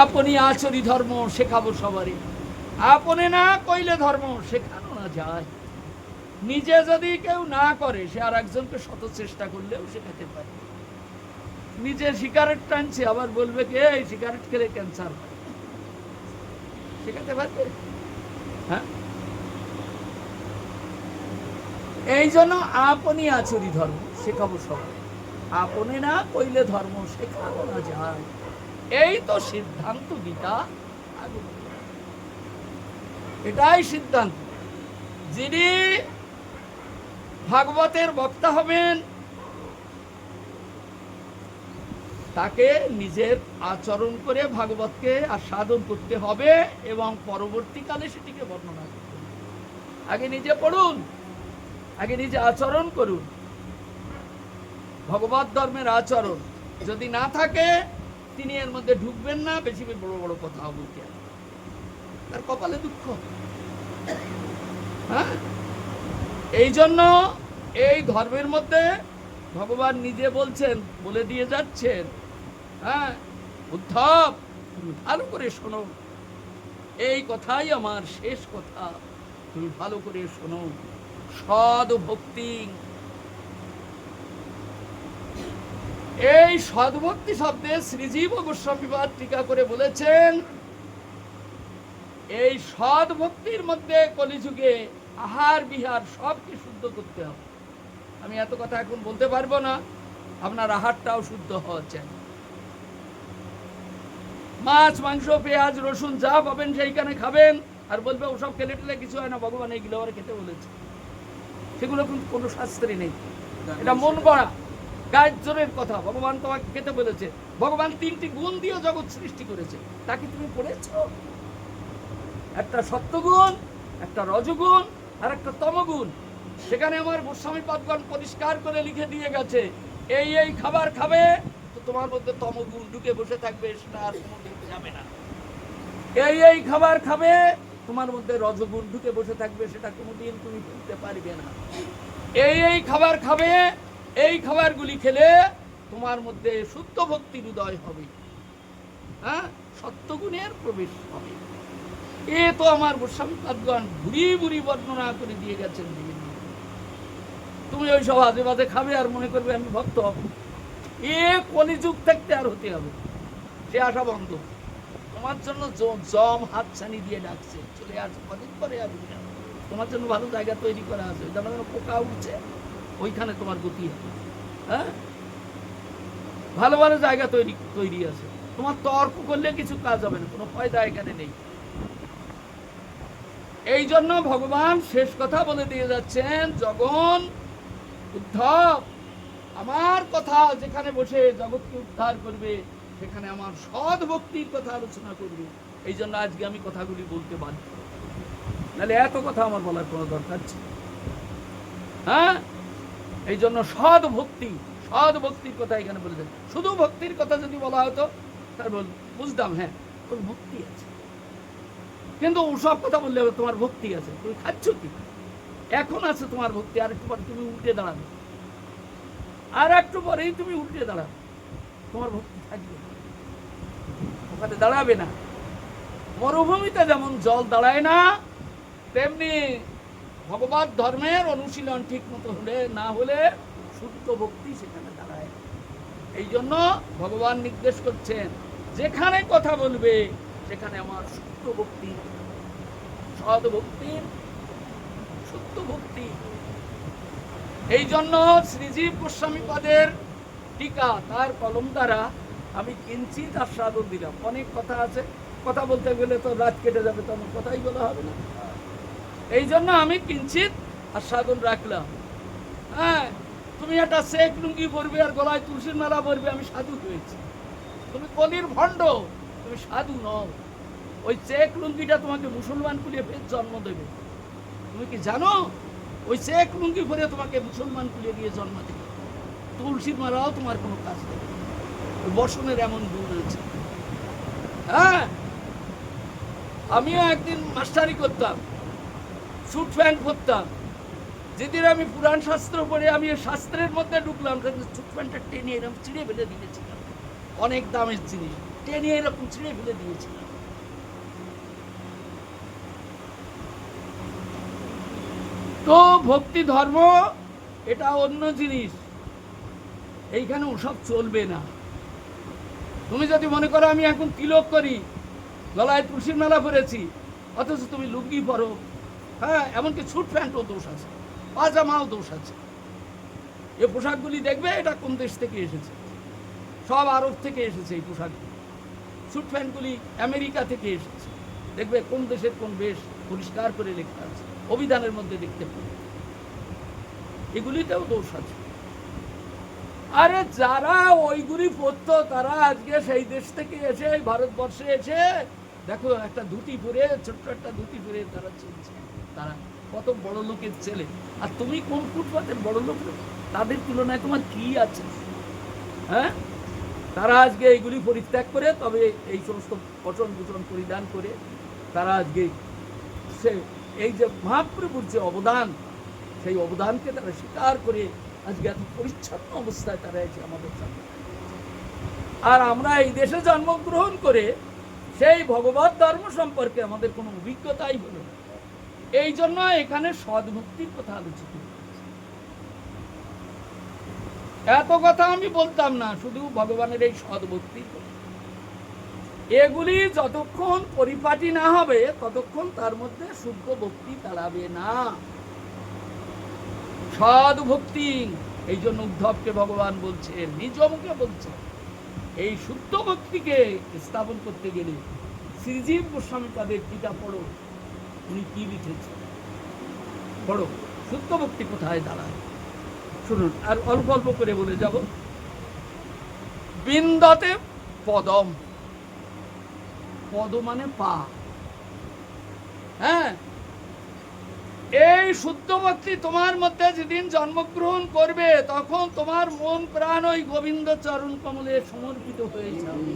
আপনি আচরি ধর্ম শেখাবো সবারই। আপনি না কইলে ধর্ম শেখানো না যায়। নিজে যদি কেউ না করে সে আর একজনকে শত চেষ্টা করলেও শেখাতে পারে। নিজে সিগারেট টানছে আবার বলবে কি এই সিগারেট খেলে ক্যান্সার হয়, শেখাতে পারবে? হ্যাঁ, এই জন্য আপনি আচরি ধর্ম শেখাবো সবাই। আপনি না কইলে ধর্ম শেখানো না যায়, এই তো সিদ্ধান্ত গীতা। এটাই সিদ্ধান্ত। যিনি ভাগবতের বক্তা হবেন তাকে নিজের আচরণ করে ভাগবতকে আস্বাদন করতে হবে এবং পরবর্তীকালে সেটিকে বর্ণনা করতে হবে। আগে নিজে পড়ুন, আগে নিজে আচরণ করুন। ভগবত ধর্মের আচরণ যদি না থাকে তিনি এর মধ্যে ঢুকবেন না, বেশি বড় বড় কথা বলতে হবে, তার কপালে দুঃখ। হ্যাঁ, এই জন্য এই ধর্মের মধ্যে ভগবান নিজে বলছেন, বলে দিয়ে যাচ্ছেন, হ্যাঁ উদ্ধব তুমি ভালো করে শোনো, এই কথাই আমার শেষ কথা, তুমি ভালো করে শোনো। সদ ভক্তি, এই সদ্ভক্তি শব্দে শ্রীজীব গোস্বামীপাদ টিকা করে বলেছেন এই সদ ভক্তির মধ্যে কলিযুগে আহার বিহার সবকে শুদ্ধ করতে হবে। আমি এত কথা এখন বলতে পারবো না, আপনার আহারটাও শুদ্ধ হওয়া চাই। মাছ মাংস পেঁয়াজ রসুন যা পাবেন সেইখানে খাবেন, আর বলবে ওসব খেলে টেলে কিছু হয় না, ভগবান এইগুলো আবার খেতে বলেছে। সেগুলো কিন্তু কোনো শাস্ত্রে নেই, এটা মন গড়া গায়ের জোরের কথা। ভগবান তোমাকে খেতে বলেছে। ভগবান 3টি গুণ দিয়ে জগৎ সৃষ্টি করেছে, তাকে তুমি পড়েছো? একটা সত্যগুণ, একটা রজগুণ আর একটা তমগুণ। সেখানে আমার গোস্বামীপাদগণ পরিষ্কার করে লিখে দিয়ে গেছে এই এই খাবার খাবে তো তোমার মধ্যে তমগুণ ঢুকে বসে থাকবে, সেটা আর কোনোদিন যাবে না। এই এই খাবার খাবে তোমার মধ্যে রজগুণ ঢুকে বসে থাকবে, সেটা কোনোদিন তুমি ভুলতে পারবে না। এই এই খাবার খাবে, এই খাবারগুলি খেলে তোমার মধ্যে শুদ্ধ ভক্তির উদয় হবে, হ্যাঁ সত্যগুণের প্রবেশ হবে। এ তো আমার গোস্বামীপাদগণ ভুরি ভুরি বর্ণনা করে দিয়ে গেছেন বিভিন্ন। তুমি ওই সব আজে বাজে খাবে আর মনে করবে আমি ভক্ত হব, এ কলিযুগ থাকতে আর হতে হবে, সে আশা বন্ধ। তোমার জন্য জম হাতছানি দিয়ে ডাকছে, চলে আসো, কদিন পরে আসবে। তোমার জন্য ভালো জায়গা তৈরি করা আছে, যেন পোকা উঠছে ওইখানে তোমার গতি হবে। হ্যাঁ, ভালো ভালো জায়গা তৈরি আছে। তোমার তর্ক করলে কিছু কাজ হবে না, কোনো ফায়দা এখানে নেই। এই জন্য ভগবান শেষ কথা বলে দিয়ে যাচ্ছেন, জগন উদ্ধব আমার কথা যেখানে বসে জগৎকে উদ্ধার করবে সেখানে আমার সৎ ভক্তির কথা আলোচনা করবে। এই জন্য আজকে আমি কথাগুলি বলতে বাধ্য, নাহলে এত কথা আমার বলার কোনো দরকার ছিল। হ্যাঁ, এই জন্য সৎ ভক্তির কথা এখানে বলেছেন। শুধু ভক্তির কথা যদি বলা হতো তার বল বুঝলাম, হ্যাঁ তোর ভক্তি আছে, কিন্তু ওসব কথা বললে তোমার ভক্তি আছে, তুমি খাচ্ছ কি? এখন আছে তোমার ভক্তি, আর একটু পরে তুমি উল্টে দাঁড়াবে, আর একটু পরেই তুমি উল্টে দাঁড়াবে, তোমার ভক্তি থাকবে, ওখানে দাঁড়াবে না। মরুভূমিতে যেমন জল দাঁড়ায় না, তেমনি ভগবত ধর্মের অনুশীলন ঠিক মতো হলে না হলে শুদ্ধ ভক্তি সেখানে দাঁড়ায়। এই জন্য ভগবান নির্দেশ করছেন, যেখানে কথা বলবে সেখানে আমার শুদ্ধ ভক্তি, সৎ ভক্তির শুদ্ধ ভক্তি। এই জন্য শ্রীজীব গোস্বামী পাদের টিকা, তার কলম দ্বারা আমি কিঞ্চিত আস্বাদন দিলাম। অনেক কথা আছে, কথা বলতে গেলে তো রাত কেটে যাবে, তো আমার কথাই বলা হবে না। এই জন্য আমি কিঞ্চিত আস্বাদন রাখলাম। হ্যাঁ, তুমি একটা শেখ লুঙ্গি পরবে আর গলায় তুলসীর মালা পরবে, আমি সাধু হয়েছি। তুমি কলির ভণ্ড, তুমি সাধু নও। ওই চেক লুঙ্গিটা তোমাকে মুসলমান কুলিয়ে ফের জন্ম দেবে। তুমি কি জানো ওই চেক লুঙ্গি পরে তোমাকে মুসলমান কুলিয়ে দিয়ে জন্ম দেবে? তুলসীর মালাও তোমার কোনো কাজ দেবে। ওই বসনের এমন গুণ আছে। হ্যাঁ, আমিও একদিন মাস্টারি করতাম, স্যুট প্যান্ট পরতাম। যেদিন আমি পুরাণ শাস্ত্র পড়ে আমি শাস্ত্রের মধ্যে ঢুকলাম, স্যুট প্যান্টটা টেনে এরকম ছিঁড়ে ফেলে দিয়েছিলাম। অনেক দামের জিনিস টেনে এরকম ছিঁড়ে ফেলে দিয়েছিলাম। তো ভক্তি ধর্ম এটা অন্য জিনিস, এইখানে ওসব চলবে না। তুমি যদি মনে করো আমি এখন তিলক করি, গলায় তুলসীর মেলা পরেছি, অথচ তুমি লুঙ্গি পরো, হ্যাঁ এমনকি স্যুট প্যান্টও দোষ আছে, পাজামাও দোষ আছে। এ পোশাকগুলি দেখবে এটা কোন দেশ থেকে এসেছে, সব আরব থেকে এসেছে। এই পোশাকগুলি, স্যুট প্যান্টগুলি আমেরিকা থেকে এসেছে। দেখবে কোন দেশের কোন বেশ পরিষ্কার করে লেখা আছে, অভিধানের মধ্যে দেখতে পাবে। এগুলিতেও দোষ আছে। আরে যারা ওইগুলি পড়তো তারা আজকে সেই দেশ থেকে এসে ভারতবর্ষে এসে দেখো একটা ধুতি পরে, ছোট্ট একটা ধুতি পরে তারা চলছে। তারা কত বড় লোকের ছেলে, আর তুমি কোন ফুটপাতের বড় লোক? তাদের তুলনায় তোমার কি আছে? হ্যাঁ, তারা আজকে এইগুলি পরিত্যাগ করে, তবে এই সমস্ত পঠন ভূষণ পরিধান করে তারা আজকে সে এই যে মহাপ্রভুর যে অবদান, সেই অবদানকে তারা স্বীকার করে আজকে এত পরিচ্ছন্ন অবস্থায় তারা এসে আমাদের সামনে। আর আমরা এই দেশে জন্মগ্রহণ করে সেই ভগবত ধর্ম সম্পর্কে আমাদের কোনো অভিজ্ঞতাই হলো না। এই জন্য এখানে সদ্ভক্তির কথা আলোচিত হচ্ছে। এত কথা আমি বলতাম না, শুধু ভগবানের এই সদ্ভক্তির কথা। এগুলি যতক্ষণ পরিপাটি না হবে ততক্ষণ তার মধ্যে শুদ্ধ ভক্তি দাঁড়াবে না, সদ্ভক্তি। এই জন্য উদ্ধবকে ভগবান বলছেন, নিজ মুখে বলছেন, এই শুদ্ধ ভক্তিকে স্থাপন করতে গেলে শ্রীজীব গোস্বামী তাদের টিকা পড়ো, উনি কি লিখেছেন পড়ো, শুদ্ধ ভক্তি কোথায় দাঁড়ায় শুনুন। আর অল্প অল্প করে বলে যাব। বিন্দতে পদম, পদ মানে পা। হ্যাঁ, এই শুদ্ধ ভক্তি তোমার মধ্যে যেদিন জন্মগ্রহণ করবে তখন তোমার মন প্রাণ ওই গোবিন্দ চরণ কমলে সমর্পিত হয়ে যাবে।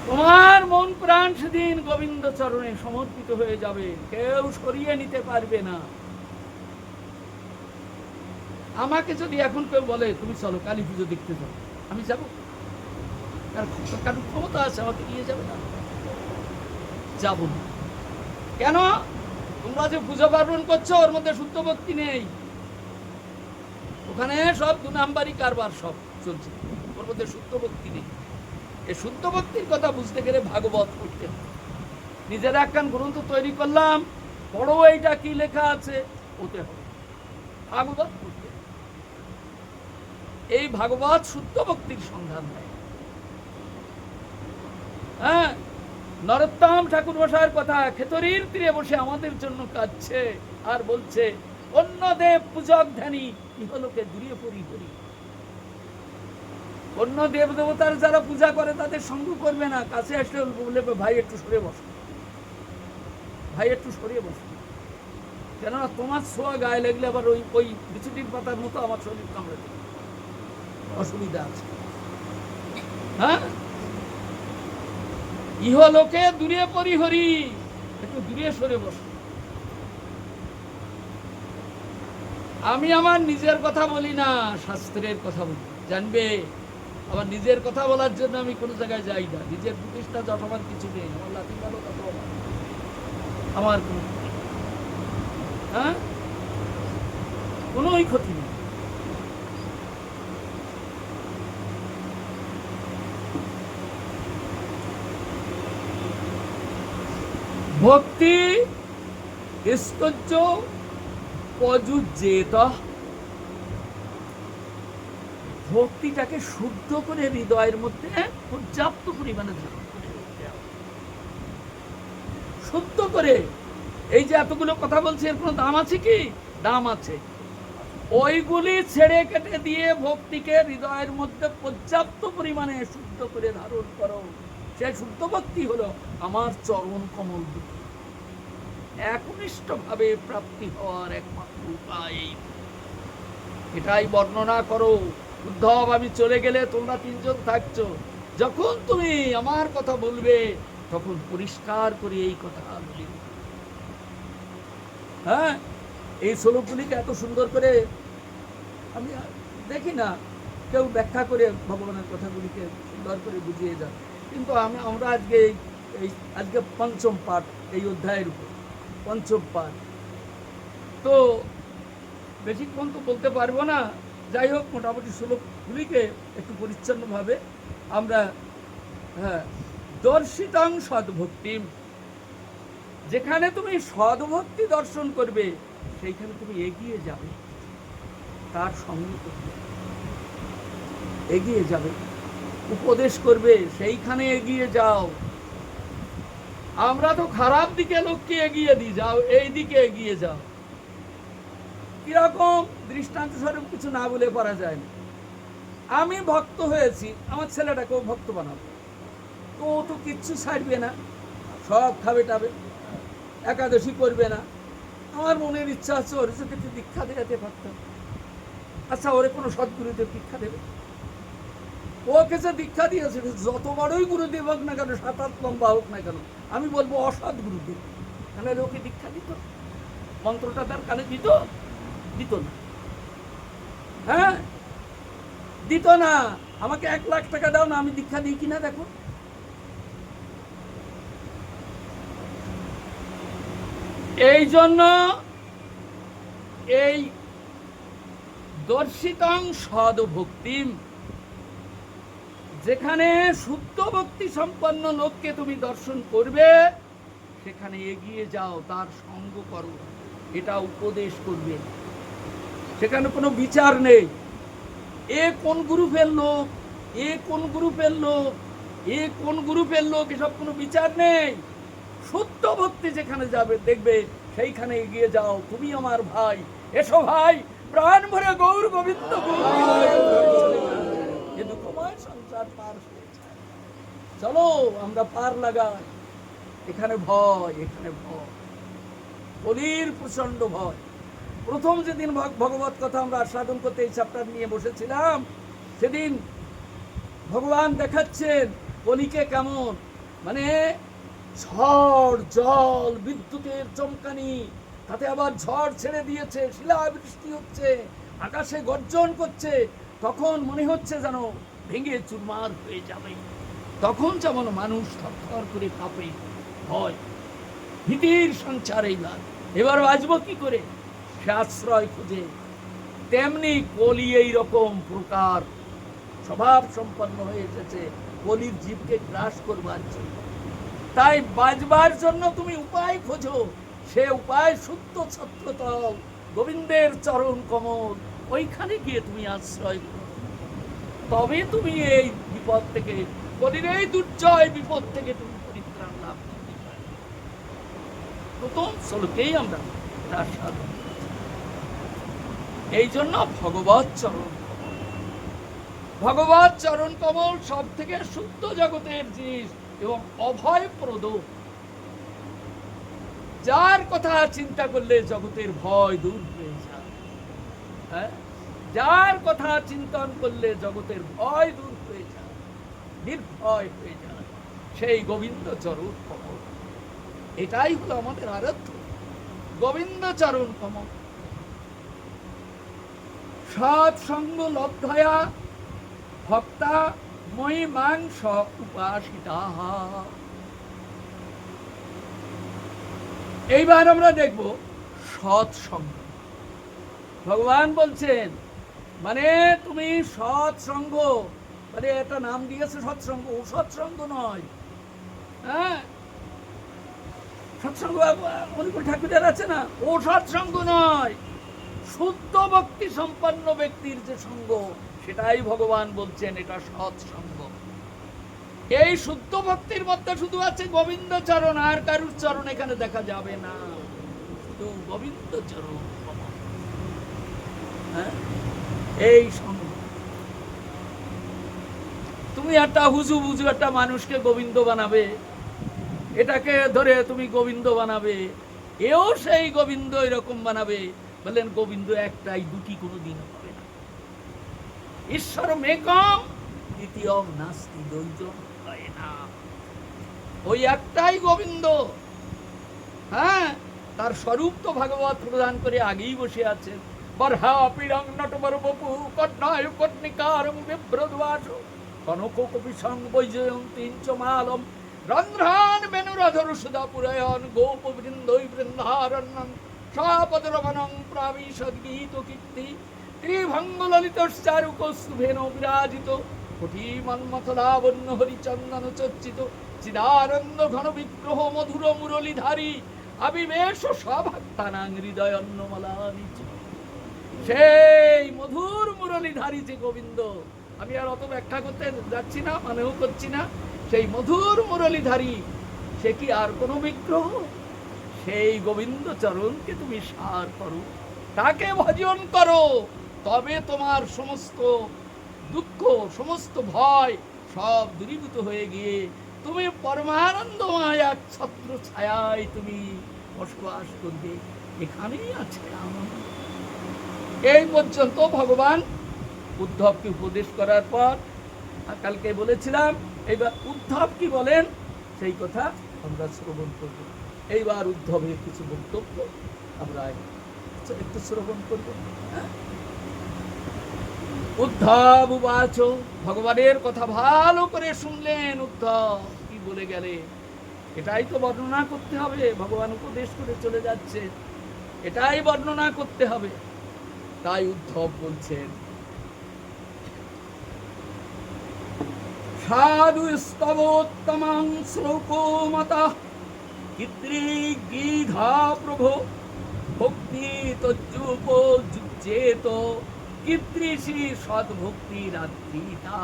তোমার মন প্রাণ সেদিন গোবিন্দ চরণে সমর্পিত হয়ে যাবে, কেউ সরিয়ে নিতে পারবে না। আমাকে যদি এখন কেউ বলে তুমি চলো কালী পুজো দেখতে যাও, আমি যাবো? কারণ ক্ষমতা আছে আমাকে নিয়ে যাবে না? যাব না। কেন? তোমরা যে পূজা পার্বণ করছো ওর মধ্যে শুদ্ধ ভক্তি নেই, ওখানে সব 2 নাম্বারি কারবার সব চলছে, ওর মধ্যে শুদ্ধ ভক্তি নেই। এই শুদ্ধ ভক্তির কথা বুঝতে গেলে ভাগবত পড়তে হবে। নিজের একখান গ্রন্থ তৈরি করলাম, বড় এইটা কি লেখা আছে ওতে হবে, ভাগবত পড়তে। এই ভাগবত শুদ্ধ ভক্তির সন্ধান দেয়। হ্যাঁ, নরোত্তম ঠাকুর মশাইয়ের কথা, খেতরির তীরে বসে আমাদের জন্য কাঁদছে আর বলছে, অন্য দেব পূজক ধ্যানী ইহলোকে দূরিয়ে পড়ি করি। অন্য দেব দেবতার যারা পূজা করে তাদের সঙ্গ করবে না, কাছে আসলে বলবে ভাই একটু সরে বসো, ভাই একটু সরিয়ে বসো, কেননা তোমার ছোঁয়া গায়ে লাগলে আবার ওই ওই বিছুটির পাতার মতো আমার শরীর কামড়ে দেবে। অসুবিধা আছে। হ্যাঁ, ইহলোকে দূরে পরিহরি, একটু দূরে সরে বস। আমি আমার নিজের কথা বলি না, শাস্ত্রের কথা বলি, জানবে। আমার নিজের কথা বলার জন্য আমি কোনো জায়গায় যাই না। নিজের প্রতিষ্ঠা যতবার কিছু নেই, আমার লাঠি ভালো তত আমার কোনো, হ্যাঁ, কোনোই ক্ষতি নেই। ভক্তি স্তোত্র প্রযুজ্যেত, ভক্তিটাকে শুদ্ধ করে হৃদয়ের মধ্যে পর্যাপ্ত পরিমাণে ধারণ করে শুদ্ধ করে। এই যে এতগুলো কথা বলছি, এর কোনো দাম আছে কি? দাম আছে। ওইগুলি ছেড়ে কেটে দিয়ে ভক্তিকে হৃদয়ের মধ্যে পর্যাপ্ত পরিমাণে শুদ্ধ করে ধারণ করো। সেই শুদ্ধ ভক্তি হলো আমার চরণ কমল একনিষ্ঠ ভাবে প্রাপ্তি হওয়ার একমাত্র উপায়। এটাই বর্ণনা করো। উদ্ধব, আমি চলে গেলে তোমরা তিনজন থাকছো, যখন তুমি আমার কথা বলবে তখন পরিষ্কার করে এই কথা বলি। হ্যাঁ, এই শ্লোকগুলিকে এত সুন্দর করে আমি দেখি না কেউ ব্যাখ্যা করে ভগবানের কথাগুলিকে সুন্দর করে বুঝিয়ে যান, কিন্তু আমরা আজকে পঞ্চম পাঠ, এই অধ্যায়ের উপর পঞ্চম পাঠ, তো বেশিক্ষণ তো বলতে পারবো না। যাই হোক, মোটামুটি শ্লোকগুলিকে একটু পরিচ্ছন্নভাবে আমরা, হ্যাঁ, দর্শিতাং সদ্ভক্তিম, যেখানে তুমি সদ্ভক্তি দর্শন করবে সেইখানে তুমি এগিয়ে যাবে, তার সঙ্গে এগিয়ে যাবে। উপদেশ করবে, সেইখানে এগিয়ে যাও। আমরা তো খারাপ দিকে লোককে এগিয়ে দিই, যাও এই দিকে এগিয়ে যাও। কিরকম? দৃষ্টান্ত স্বরূপ কিছু না বলে পারা যায় না। আমি ভক্ত হয়েছি, আমার ছেলেটাকেও ভক্ত বানাবো, তো ও তো কিচ্ছু ছাড়বে না, সব খাবে টাবে, একাদশী করবে না। আমার মনের ইচ্ছা আছে ওর সাথে দীক্ষা দেখাতে পারতাম। আচ্ছা, ওরে কোনো সদ্গুরুদেব দীক্ষা দেবে? ওকে যে দীক্ষা দিয়েছে, যত বড়ই গুরুদেব হোক না কেন, 7-8 লম্বা হোক না কেন, আমি বলবো অসৎ গুরুদেব। তাহলে ওকে দীক্ষা দিত? মন্ত্রটা তার কানে দিত? দিত না। হ্যাঁ, দিত না। আমাকে 1 লাখ টাকা দাও না, আমি দীক্ষা দিই কিনা দেখো। এই জন্য এই দর্শিতং সদ্ভক্তিম, যেখানে শুদ্ধ ভক্তি সম্পন্ন লোককে তুমি দর্শন করবে সেখানে এগিয়ে যাও, তার সঙ্গ করো, এটা উপদেশ করবে। সেখানে কোনো বিচার নেই, এ কোন গ্রুপের লোক, এ কোন গ্রুপের লোক, এ কোন গ্রুপের লোক, এসব কোনো বিচার নেই। শুদ্ধ ভক্তি যেখানে যাবে দেখবে সেইখানে এগিয়ে যাও। তুমি আমার ভাই, এসো ভাই, প্রাণ ভরে গৌর গোবিন্দ সংসার পার হয়েছে, চলো আমরা পার লাগাই। এখানে ভয়, এখানে ভয়, কলির প্রচন্ড ভয়। প্রথম যেদিন ভগবত কথা আমরা আস্বাদন করতে এই চ্যাপ্টার নিয়ে বসেছিলাম, সেদিন ভগবান দেখাচ্ছেন কলিকে কেমন, মানে ঝড় জল, বিদ্যুতের চমকানি, তাতে আবার ঝড় ছেড়ে দিয়েছে, শিলাবৃষ্টি হচ্ছে, আকাশে গর্জন করছে। তখন মনে হচ্ছে যেন ভেঙে চুরমার হয়ে যাবে। তখন যেমন মানুষ থরথর করে কাঁপে, ভয় ভীতির সঞ্চার। এবার বাঁচবো কি করে, সে আশ্রয় খুঁজে। তেমনি কলি এইরকম প্রকার স্বভাব সম্পন্ন হয়ে এসেছে কলির জীবকে গ্রাস করবার জন্য। তাই বাঁচবার জন্য তুমি উপায় খোঁজো, সে উপায় শুদ্ধ ছত্রতল গোবিন্দের চরণ কমল, ওইখানে গিয়ে তুমি আশ্রয় করো। তবে তুমি এই বিপদ থেকে, কলির এই দুর্জয় বিপদ থেকে তুমি পরিত্রাণ লাভ করতে পারবে। প্রথম শ্লোকেই আমরা তার সাধন। এই জন্য ভগবৎ চরণ, ভগবৎ চরণ কমল সব থেকে শুদ্ধ জগতের জিনিস এবং অভয়প্রদ, যার কথা চিন্তা করলে জগতের ভয় দূর হয়ে যায়। যার কথা চিন্তন করলে জগতের ভয় দূর হয়ে যায়, নির্ভয় হয়ে যায়, সেই গোবিন্দ চরণ কমল। এটাই হলো আমাদের আরাধ্য গোবিন্দ চরণ কমল। সৎসঙ্গ লব্ধয়া ভক্তা মই মাংস উপাসিতা। এইবার আমরা দেখব সৎসঙ্গ। ভগবান বলছেন মানে তুমি সৎসঙ্গ, মানে একটা নাম দিয়েছে সৎসঙ্গ, ও সৎসঙ্গ নয়। হ্যাঁ, সৎসঙ্গ মণিপুর ঠাকুরের আছে না, ও সৎসঙ্গ নয়। শুদ্ধ ভক্তি সম্পন্ন ব্যক্তির যে সঙ্গ, সেটাই ভগবান বলছেন এটা সৎসঙ্গ। এই শুদ্ধ ভক্তির মধ্যে শুধু আছে গোবিন্দ চরণ, আর কারুর চরণ এখানে দেখা যাবে না, শুধু গোবিন্দ চরণ। এই সঙ্গ। তুমি একটা হুজু বুজু একটা মানুষকে গোবিন্দ বানাবে, এটাকে ধরে তুমি গোবিন্দ বানাবে, এও সেই গোবিন্দ এরকম বানাবে। বলেন গোবিন্দ একটাই, দুটি কোনোদিন হবে না। ঈশ্বর মেকম দ্বিতীয় নাস্তি, দুইজন হয় না, ওই একটাই গোবিন্দ। হ্যাঁ, তার স্বরূপ তো ভাগবত প্রদান করে আগেই বসে আছেন। বর্হা পিরং নটবর বপু কর্ণায় কর্ণিকারং বিভ্রদ্বাস কনক কপি সং বৈজয়ন্তীন চ মালম রন্ধ্রান বেনুরাধর সুধা পুরায়ণ গোপ বৃন্দৈ বৃন্দারণ্যং সাপদরমণং প্রাবিশদ গীত কীর্তি ত্রিভঙ্গ ললিতশ্চারু কৌস্তুভেন বিরাজিত কোটি মন্মথলাবণ্য হরিচন্দন চর্চিত চিদানন্দ ঘন বিগ্রহ মধুর মুরলীধারী আবিবেশ সভক্তানাং হৃদয়ন্নমলানি। সেই মধুর মুরলীধারী যে গোবিন্দ, আমি আর অত ব্যাখ্যা করতে যাচ্ছি না, মানেও করছি না। সেই মধুর মুরলীধারী, সে কি আর কোনো বিগ্রহ? সেই গোবিন্দ চরণকে তুমি সার করো, তাকে ভজন করো, তবে তোমার সমস্ত দুঃখ, সমস্ত ভয় সব দূরীভূত হয়ে গিয়ে তুমি পরমানন্দময় এক ছত্র ছায়ায় তুমি বসবাস করবে। এখানেই আছে আনন্দ। এই পর্যন্ত ভগবান উদ্ধবকে উপদেশ করার পর, কালকে বলেছিলাম, এইবার উদ্ধব কি বলেন সেই কথা আমরা শ্রবণ করব। এইবার উদ্ধবের কিছু বক্তব্য আমরা একটু শ্রবণ করব। উদ্ধব উবাচ, ভগবানের কথা ভালো করে শুনলেন উদ্ধব কি বলে গেলে, এটাই তো বর্ণনা করতে হবে। ভগবান উপদেশ করে চলে যাচ্ছে, এটাই বর্ণনা করতে হবে। তাই উদ্ধব বলছেন, সাধু স্তবোত্তমং শ্লোকো মতঃ কিদৃগীধা প্রভো ভক্তি তজ্জুপযুজ্যেত কিদৃশী সদ্ভক্তিরাধৃতা।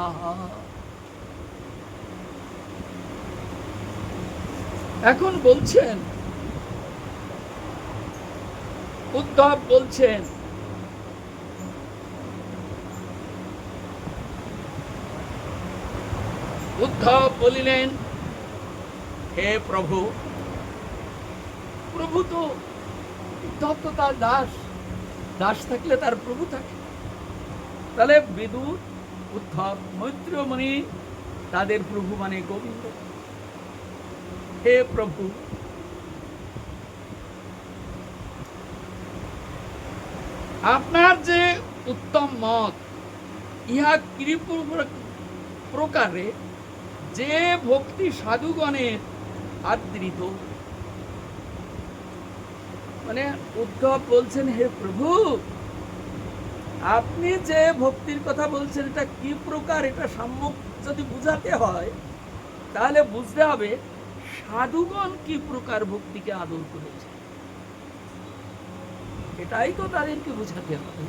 এখন বলছেন, উদ্ধব বলছেন, উদ্ধব বলিলেন, হে প্রভু। প্রভু তো উদ্ধব তো তার দাস, দাস থাকলে তার প্রভু থাকে। তাহলে বিদুর, উদ্ধব, মৈত্রেয় মুনি, তাদের প্রভু মানে গোবিন্দ। হে প্রভু, আপনার যে উত্তম মত, ইহা কি প্রকারে যে ভক্তি সাধুগণের আদৃত। মানে উদ্ধব বলছেন, হে প্রভু, আপনি যে ভক্তির কথা বলছেন এটা কি প্রকার, এটা সম্যক যদি বুঝাতে হয় তাহলে বুঝতে হবে সাধুগণ কি প্রকার ভক্তিকে আদর করেছে, এটাই তো তাদেরকে বুঝাতে হবে।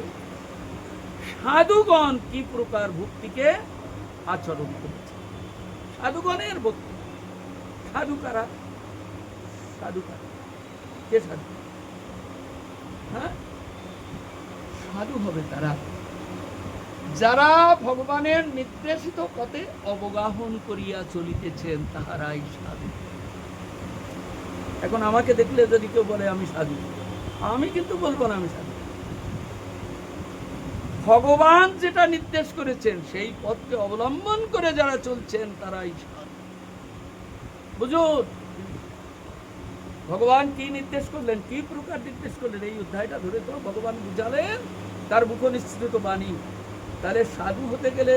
সাধুগণ কি প্রকার ভক্তিকে আচরণ করেছে, সাধুগণের ভক্তি। সাধু কারা? সাধু কারা? কে সাধু? হ্যাঁ, সাধু হবে তারা যারা ভগবানের নির্দেশিত পথে অবগাহন করিয়া চলিতেছেন, তাহারাই সাধু। এখন আমাকে দেখলে যদি কেউ বলে আমি সাধু, আমি কিন্তু বলবো না আমি সাধু। ভগবান যেটা নির্দেশ করেছেন সেই পথকে অবলম্বন করে যারা চলছেন তারাই সাধু। বুঝুন ভগবান কি নির্দেশ করলেন, কি প্রকার নির্দেশ করলেন, এই অধ্যায়টা ধরে তো ভগবান বুঝালেন তার মুখ নিঃসৃত বাণী। তাহলে সাধু হতে গেলে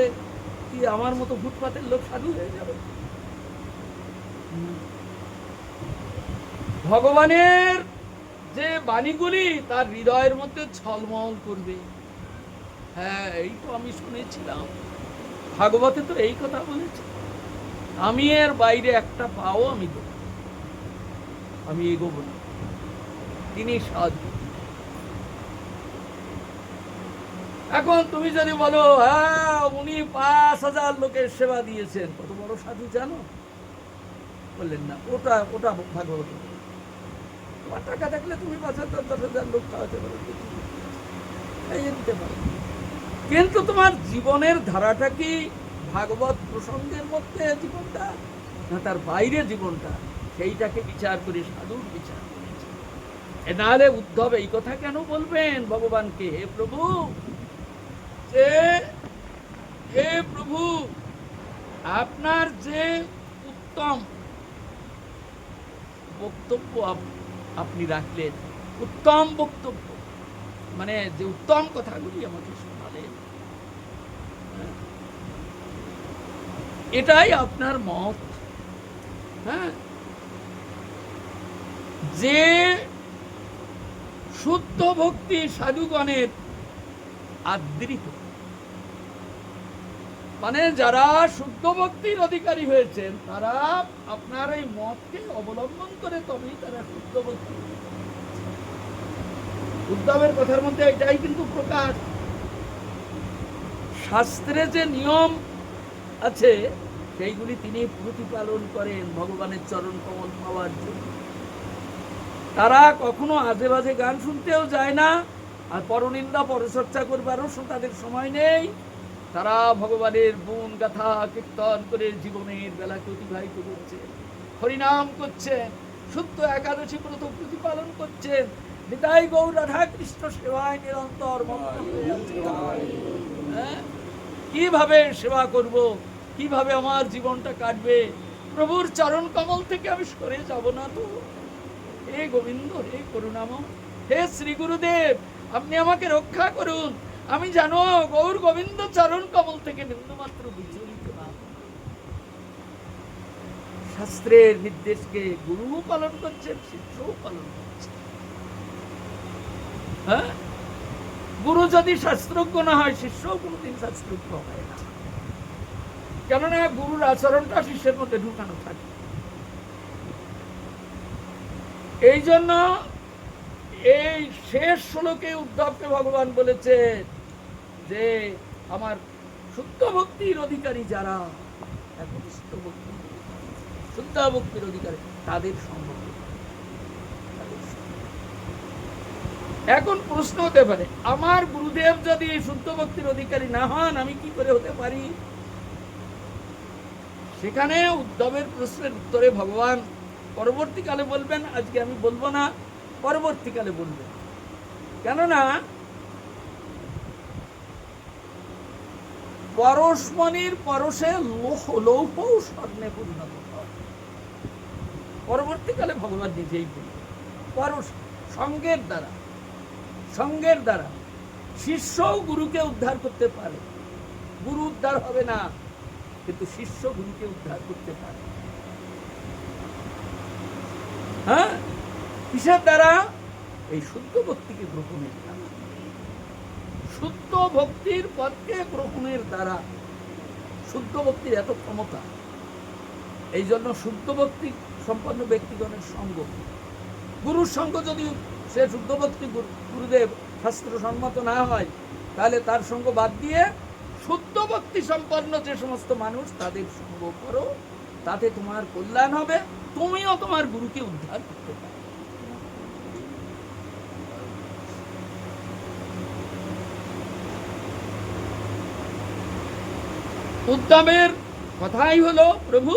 কি আমার মতো ফুটপাতের লোক সাধু হয়ে যাবে? ভগবানের যে বাণীগুলি তার হৃদয়ের মধ্যে ঝলমল করবে। হ্যাঁ, এই তো আমি শুনেছিলাম, ভাগবতে তো এই কথা বলেছে, আমি এর বাইরে একটা পাও আমি দেব, আমি এগোবো না। তিনি সাধু। এখন তুমি যদি বলো হ্যাঁ উনি 5,000 লোকের সেবা দিয়েছেন, কত বড় সাধু জানো? বললেন না, ওটা ওটা ভাগবত। তোমার টাকা থাকলে তুমি 5,000 10,000 লোক খাওয়াতে পারো, দিতে পারো, কিন্তু তোমার জীবনের ধারাটা কি ভাগবত প্রসঙ্গের মধ্যে জীবনটা না তার বাইরে জীবনটা, সেইটাকে বিচার করে সাধুর বিচার করেছে। নাহলে উদ্ধব এই কথা কেন বলবেন ভগবানকে, হে প্রভু, যে হে প্রভু আপনার যে উত্তম বক্তব্য আপনি রাখলেন, উত্তম বক্তব্য মানে যে উত্তম কথাগুলি আমাকে শোনালেন, এটাই আপনার মত। হ্যাঁ, যে শুদ্ধ ভক্তি সাধুগণের আদৃত, মানে যারা শুদ্ধ ভক্তির অধিকারী হয়েছেন তারা আপনার এই মতকে অবলম্বন করে তবেই তারা শুদ্ধ ভক্তি। উদ্ধবের কথার মধ্যে এটাই কিন্তু প্রকাশ। শাস্ত্রে যে নিয়ম আছে সেইগুলি তিনি প্রতিপালন করেন ভগবানের চরণ কমল পাওয়ার জন্য। তারা কখনো আজে বাজে গান শুনতেও যায় না, আর পরনিন্দা পরচর্চা করবারও তাদের সময় নেই। তারা ভগবানের গুণ গাথা কীর্তন করে জীবনের বেলাকে অতিবাহিত করছেন, হরিনাম করছেন, শুদ্ধ একাদশী ব্রত প্রতিপালন করছেন, নিতাই গৌর রাধা কৃষ্ণ সেবায় নিরন্তর মগ্ন হয়ে আছেন। কিভাবে সেবা করব, কিভাবে আমার জীবনটা কাটবে, প্রভুর চরণ কমল থেকে আমি সরে যাব না তো। হে গোবিন্দ, হে করুণাময়, হে শ্রী গুরুদেব, আপনি আমাকে রক্ষা করুন, আমি জানো গৌর গোবিন্দ চরণ কমল থেকে বিন্দুমাত্র বিচলিত না। শাস্ত্রের নির্দেশকে গুরু পালন করছেন, শিষ্যও পালন করছেন। হ্যাঁ, গুরু যদি শাস্ত্রজ্ঞ না হয় শিষ্যও কোনোদিন শাস্ত্রজ্ঞ হয় না, কেননা গুরুর আচরণটা শিষ্যের মধ্যে ঢুকানো থাকে। এই জন্য এই শেষ শ্লোকে উদ্ধবকে ভগবান বলেছে যে আমার শুদ্ধ ভক্তির অধিকারী যারা, একনিষ্ঠ ভক্তি শুদ্ধ ভক্তির অধিকারী তাদের সঙ্গ। এখন প্রশ্ন হতে পারে, আমার গুরুদেব যদি শুদ্ধ ভক্তির অধিকারী না হন আমি কি করে হতে পারি? সেখানে উদ্ধবের প্রশ্নের উত্তরে ভগবান পরবর্তীকালে বলবেন, আজকে আমি বলবো না, পরবর্তীকালে বলবেন। কেননা পরশমণির পরশে লৌহ স্বর্ণে পরিণত হয়, পরবর্তীকালে ভগবান নিজেই বলবেন। পরশ সঙ্গের দ্বারা, সঙ্গের দ্বারা শিষ্যও গুরুকে উদ্ধার করতে পারে। গুরু উদ্ধার হবে না, কিন্তু শিষ্য গুরুকে উদ্ধার করতে পারে। হ্যাঁ, কিসের দ্বারা? এই শুদ্ধ ভক্তিকে গ্রহণের দ্বারা, শুদ্ধ ভক্তির পথকে গ্রহণের দ্বারা। শুদ্ধ ভক্তির এত ক্ষমতা, এই জন্য শুদ্ধ ভক্তি সম্পন্ন ব্যক্তিগণের সঙ্গ, গুরুর সঙ্গ যদি সে শুদ্ধ ভক্তি গুরুদেব শাস্ত্র সম্মত না হয় তাহলে তার সঙ্গ বাদ দিয়ে শুদ্ধ ভক্তি সম্পন্ন যে সমস্ত মানুষ তাদের সঙ্গ করো, তাতে তোমার কল্যাণ হবে, তুমিও তোমার গুরুকে উদ্ধার করতে পারো। উদ্ধবের কথাই হলো, প্রভু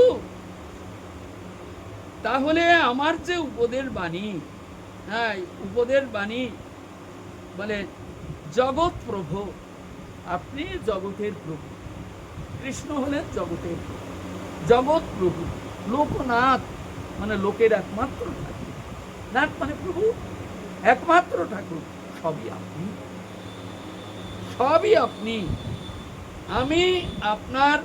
তাহলে আমার যে উপদেশ বাণী, হ্যাঁ উপদেশ বাণী বলে জগৎ প্রভু আপনি জগতের প্রভু, কৃষ্ণ হলেন জগতের প্রভু, জগৎ প্রভু, লোকনাথ মানে লোকের একমাত্র ঠাকুর, নাথ মানে প্রভু, একমাত্র ঠাকুর, সবই আপনি, সবই আপনি। আমি আপনার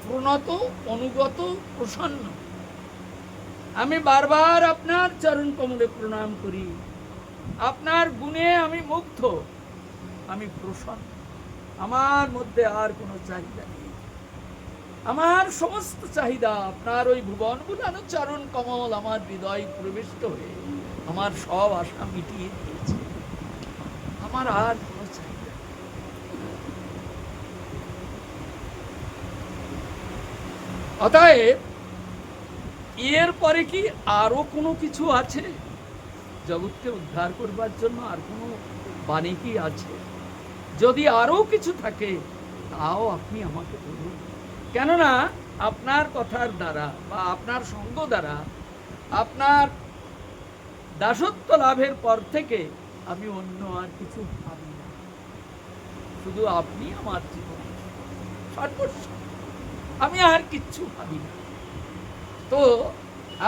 প্রণত, অনুগত, প্রসন্ন। আমি বারবার আপনার চরণ কমলে প্রণাম করি। আপনার গুণে আমি মুগ্ধ, আমি প্রসন্ন। আমার মধ্যে আর কোনো চাহিদা নেই। আমার সমস্ত চাহিদা আপনার ওই ভুবন বুলানো চরণ কমল আমার হৃদয় প্রবিষ্ট হয়ে আমার সব আশা মিটিয়ে দিয়েছে। আমার আর কোনো চাহিদা নেই। অতএব এর পরে কি আরো কোনো কিছু আছে? জগৎকে উদ্ধার করবার জন্য আর কোনো বাণী কি আছে? যদি আরো কিছু থাকে তাও আপনি আমাকে বলুন। কেননা আপনার কথার দ্বারা বা আপনার সঙ্গ দ্বারা, আপনার দাসত্ব লাভের পর থেকে আমি অন্য আর কিছু ভাবি না। শুধু আপনি আমার জীবন সর্বস্ব, আমি আর কিচ্ছু ভাবি না। তো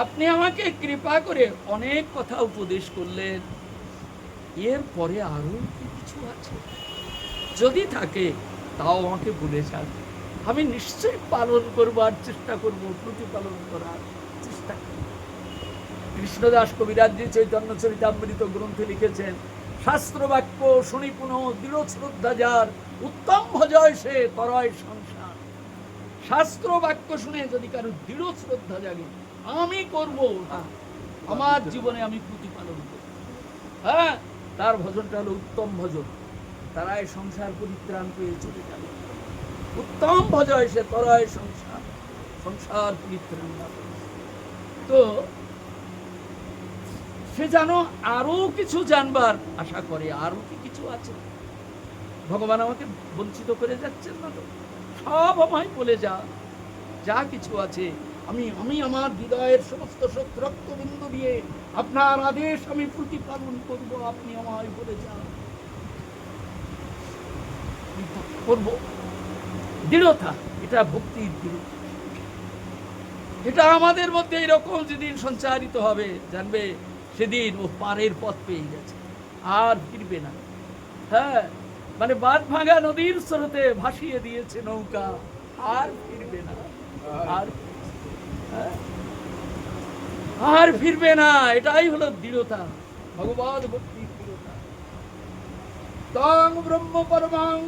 আপনি আমাকে কৃপা করে অনেক কথা উপদেশ করলেন, এর পরে আরো কি কিছু আছে? যদি থাকে তাও আমাকে বলে যান, আমি নিশ্চয়ই পালন করবার চেষ্টা করব, প্রতিপালন করার চেষ্টা করব। কৃষ্ণদাস কবিরাজজি চৈতন্য চরিতামৃত গ্রন্থে লিখেছেন, শাস্ত্র বাক্য শুনি পুনঃ দৃঢ় শ্রদ্ধা যার, উত্তম ভজয় সে করয় সংসার। শাস্ত্র বাক্য শুনে যদি কারো দৃঢ় শ্রদ্ধা জাগে, আমি করব, আমার জীবনে আমি প্রতিপালন করব, হ্যাঁ, তার ভজনটা হলো উত্তম ভজন। তারাই সংসার পরিত্রাণ পেয়ে চলে যাবে। উত্তম ভজয় সে তরয় সংসার, সংসার পরিত্রাণ লাভে। তো সে যেন আরো কিছু জানবার আশা করে। আরো কি কিছু আছে? ভগবান আমাকে বঞ্চিত করে যাচ্ছেন না তো? সব আমায় বলে যা, যা কিছু আছে আমি আমি আমার হৃদয়ের সমস্ত রক্তবিন্দু দিয়ে আপনার আদেশ আমি প্রতিপালন করব। আপনি আমায় বলে যান, করব। দৃঢ়তা, এটা ভক্তির দৃঢ়তা। এটা আমাদের মধ্যে এরকম যেদিন সঞ্চারিত হবে, জানবে সেদিন ও পারের পথ পেয়ে গেছে, আর ফিরবে না। হ্যাঁ, মানে বাঁধ ভাঙা নদীর স্রোতে ভাসিয়ে দিয়েছে নৌকা, আর ফিরবে না, আর আর ফিরবে না। এটাই হলো দৃঢ়তা, ভগবৎ ভক্তির দৃঢ়তা। তং ব্রহ্ম পরমং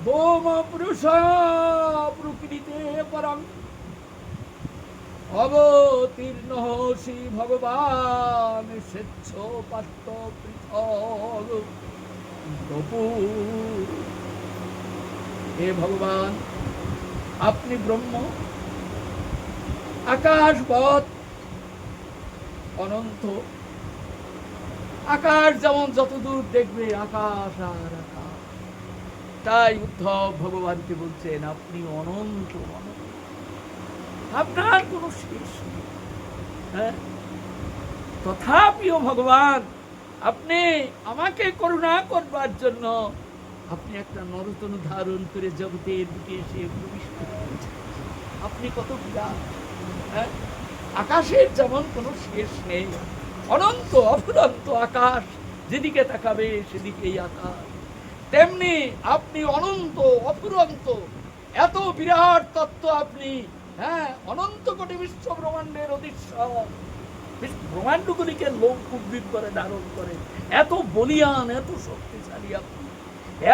বোম পুরুষ প্রকৃতিতে পরম অবতীর্ণ শ্রী ভগবান স্বেচ্ছ পার্থ পৃথক প্রভু। হে ভগবান, আপনি ব্রহ্ম, আকাশবৎ অনন্ত। আকাশ যেমন যতদূর দেখবে, আকাশ আর আকাশ। তাই উদ্ধব ভগবানকে বলছেন, আপনি অনন্ত, অনন্ত, আপনার কোনো শেষ নেই। হ্যাঁ, তথাপিও ভগবান, আপনি আমাকে করুণা করবার জন্য আপনি একটা নরতনু ধারণ করে জগতের বুকে এসে প্রবিষ্ট করেছেন। আপনি কত বিরাট! হ্যাঁ, আকাশের যেমন কোনো শেষ নেই, অনন্ত অফুরন্ত আকাশ, যেদিকে তাকাবে সেদিকেই আকাশ, তেমনি আপনি অনন্ত অফুরন্ত, এত বিরাট তত্ত্ব আপনি। হ্যাঁ, অনন্ত কোটি বিশ্ব ব্রহ্মাণ্ডের অধীশ্বর, ব্রহ্মাণ্ডগুলিকে লোক কুব্বির করে ধারণ করে, এত বলিয়ান, এত শক্তিশালী আপনি।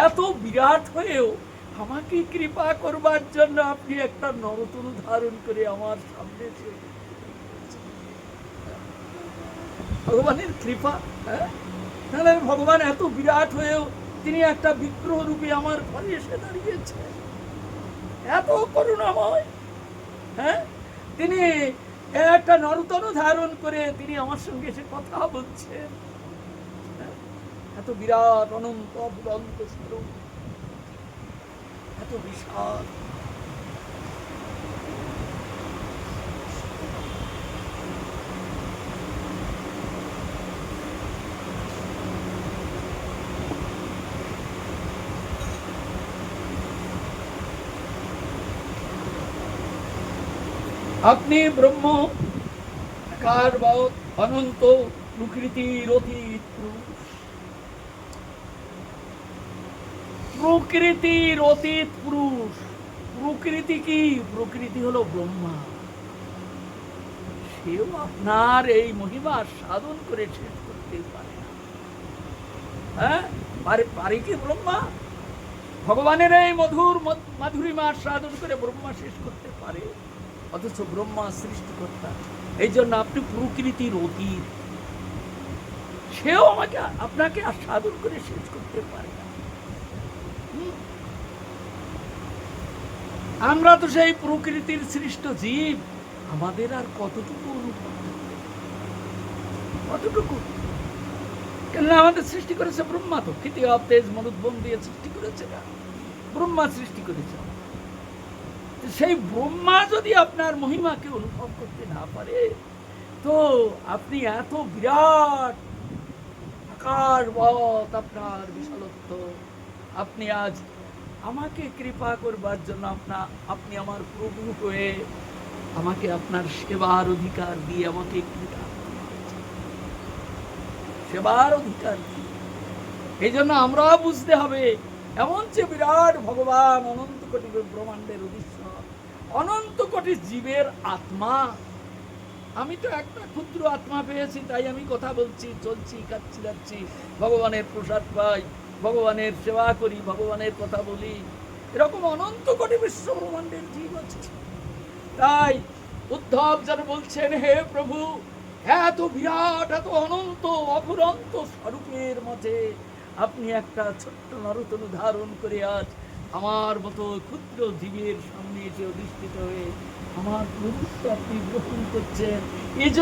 এত বিরাট হয়েও আমাকে কৃপা করবার জন্য আপনি একটা নরতনু ধারণ করে আমার সামনে এসে ভগবানের কৃপা। হ্যাঁ, তাহলে ভগবান এত বিরাট হয়েও তিনি একটা বিগ্রহ রূপে আমার ঘরে এসে দাঁড়িয়েছে, এত করুণাময়। হ্যাঁ, তিনি একটা নরতনু ধারণ করে তিনি আমার সঙ্গে এসে কথা বলছেন। এত বিরাট, অনন্ত, অফুরন্ত স্বরূপ, এত বিশাল। আপনি ব্রহ্ম, আকার বাদ অনন্ত, প্রকৃতির অতীত পুরুষ। প্রকৃতির অতীত পুরুষ। প্রকৃতি কি? প্রকৃতি হলো ব্রহ্মা। সেও আপনার এই মহিমা সাধন করে শেষ করতে পারে না। হ্যাঁ, পারে কি ব্রহ্মা? ভগবানের এই মধুর মাধুরিমা সাধন করে ব্রহ্মা শেষ করতে পারে? অথচ ব্রহ্মা সৃষ্টিকর্তা। এই জন্য আপনি প্রকৃতির অতীত। সেও আপনাকে আর সাধন করে শেষ করতে পারে না। আমরা তো সেই প্রকৃতির সৃষ্ট জীব। আমাদের আর কতটুকু অনুভব, কতটুকু? কেননা আমাদের সৃষ্টি করেছে ব্রহ্মা। তো খিতি আপ তেজ মনুদ্বম দিয়ে সৃষ্টি করেছে না, ব্রহ্মা সৃষ্টি করেছে। সেই ব্রহ্মা যদি আপনার মহিমাকে অনুভব করতে না পারে, তো আপনি এত বিরাট আকারবৎ আপনার বিশালত্ব, আপনি আজ আমাকে কৃপা করবার জন্য আপনি আমার প্রভু হয়ে আমাকে আপনার সেবার অধিকার দিয়ে আমাকে সেবার অধিকার দিয়ে। এই জন্য আমরা বুঝতে হবে, এমন যে বিরাট ভগবান, অনন্ত কোটি ব্রহ্মাণ্ডের অধীশ্বর, অনন্ত কোটি জীবের আত্মা। আমি তো একটা ক্ষুদ্র আত্মা পেয়েছি, তাই আমি কথা বলছি, চলছি, খাচ্ছি, যাচ্ছি, ভগবানের প্রসাদ পাই, ভগবানের সেবা করি, ভগবানের কথা বলি। এরকম অনন্ত কোটি বিশ্ব ব্রহ্মাণ্ডের জীব আছে। তাই উদ্ধব যেন বলছেন, হে প্রভু, এত বিরাট, এত অনন্ত অফুরন্ত স্বরূপের মধ্যে আপনি একটা ছোট্ট নরতনু ধারণ করে আজ আমার মতো ক্ষুদ্র জীবের সামনে এসে অধিষ্ঠিত হয়ে আমার প্রভুত্ব আপনি গ্রহণ করছেন। এই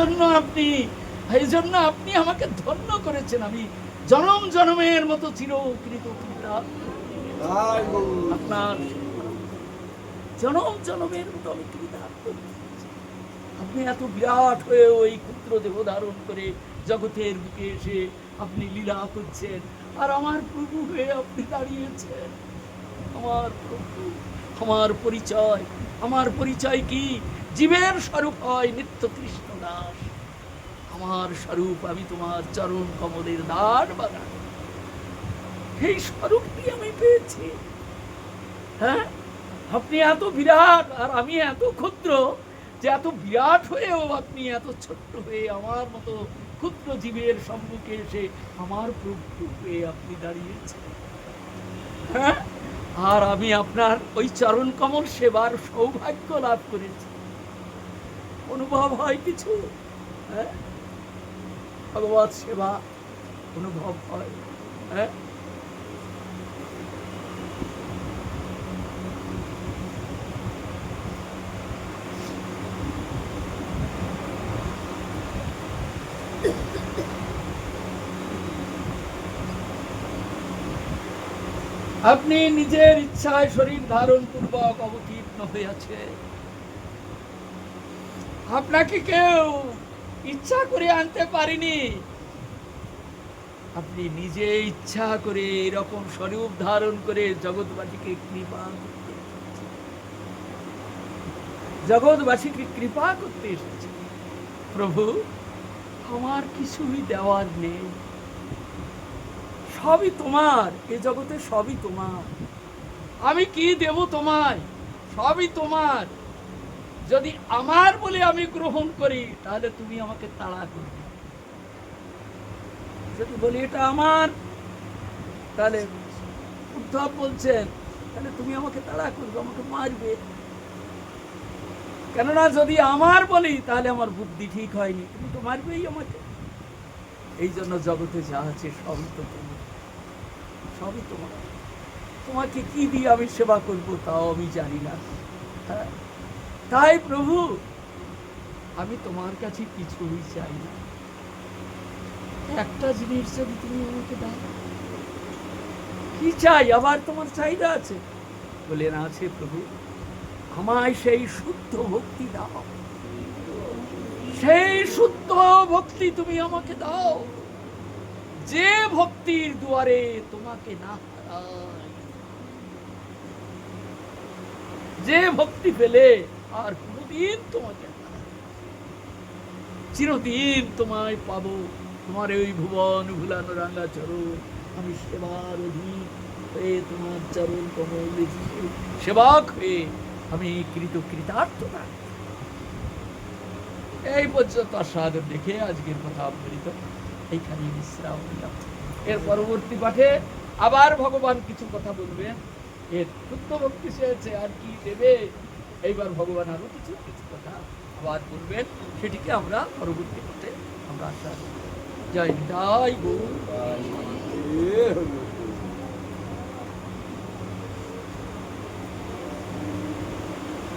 জন্য আপনি আমাকে ধন্য করেছেন। আমি জনম জনমের মতো চিরকৃতজ্ঞ আপনার, জনম জনমের মতো আমি কৃতার্থ। আপনি এত বিরাট হয়ে ওই ক্ষুদ্র দেহ ধারণ করে জগতের বুকে এসে আপনি লীলা করছেন, আর আমার প্রভু হয়ে আপনি দাঁড়িয়েছেন। আমার প্রভু, আমার পরিচয় কি? জীবের স্বরূপ হয় নিত্য কৃষ্ণ দাস। আমার স্বরূপ আমি তোমার চরণ কমলের দ্বার বাগান। এই স্বরূপটি আমি পেয়েছি। হ্যাঁ, আপনি এত বিরাট আর আমি এত ক্ষুদ্র, যে এত বিরাট হয়েও আপনি এত ছোট্ট হয়ে আমার মতো ক্ষুদ্র জীবের সম্মুখে এসে আমার প্রভু হয়ে আপনি দাঁড়িয়েছেন। হ্যাঁ, আর আমি আপনার ওই চরণ কমল সেবার সৌভাগ্য লাভ করেছি। অনুভব হয় কিছু? হ্যাঁ, ভগবৎ সেবা অনুভব হয়। হ্যাঁ, আপনি নিজের ইচ্ছায় শরীর ধারণ পূর্বক অবতীর্ণ হয়েছে। আপনাকে কেউ ইচ্ছা করে আনতে পারেনি। আপনি নিজে ইচ্ছা করে এরকম স্বরূপ ধারণ করে জগৎবাসীকে কৃপা করতে এসেছে। প্রভু, আমার কিছুই দেওয়ার নেই, সবই তোমার। এ জগতে সবই তোমার। আমি কি দেব তোমায়? সবই তোমার। যদি আমার বলে আমি গ্রহণ করি, তাহলে তুমি আমাকে তাড়া করবে। যদি বলি এটা আমার, তাহলে উদ্ধব বলছেন, তাহলে তুমি আমাকে তাড়া করবে, আমাকে মারবে। কেননা যদি আমার বলি, তাহলে আমার বুদ্ধি ঠিক হয়নি, তুমি তো মারবেই আমাকে। এই জন্য জগতে যা আছে সবই তো তোমার, সবই তোমার। তোমাকে কি দিয়ে আমি সেবা করব তাও আমি জানি না। তাই প্রভু, আমি তোমার কাছে কিছুই চাই না। একটা জিনিস যদি তুমি আমাকে দাও। কি চাই? আবার তোমার চাহিদা আছে? বলেন, আছে প্রভু, আমায় সেই শুদ্ধ ভক্তি দাও। সেই শুদ্ধ ভক্তি তুমি আমাকে দাও, যে ভক্তির দুয়ারে তোমাকে না হারাই, যে ভক্তি পেলে আর কোনদিন তোমাকে চিরদিন তোমায় পাবো, তোমার ওই ভুবন ভুলানো রাঙা চরণ, আমি সেবার অধীন হয়ে তোমার চরণ কমল সেবক হয়ে আমি কৃতার্থ না। এই পর্যন্ত আস্বাদন দেখে আজকের কথা আমৃত এইখানেই বিশ্রাম নিলাম। এর পরবর্তী পাঠে আবার ভগবান কিছু কথা বলবেন। এর শুদ্ধ ভক্তি চেয়েছে, আর কি দেবে? এইবার ভগবান আরো কিছু কিছু কথা আবার বলবেন, সেটিকে আমরা পরবর্তী পাঠে আমরা আশা করি। জয় নিতাই গৌর।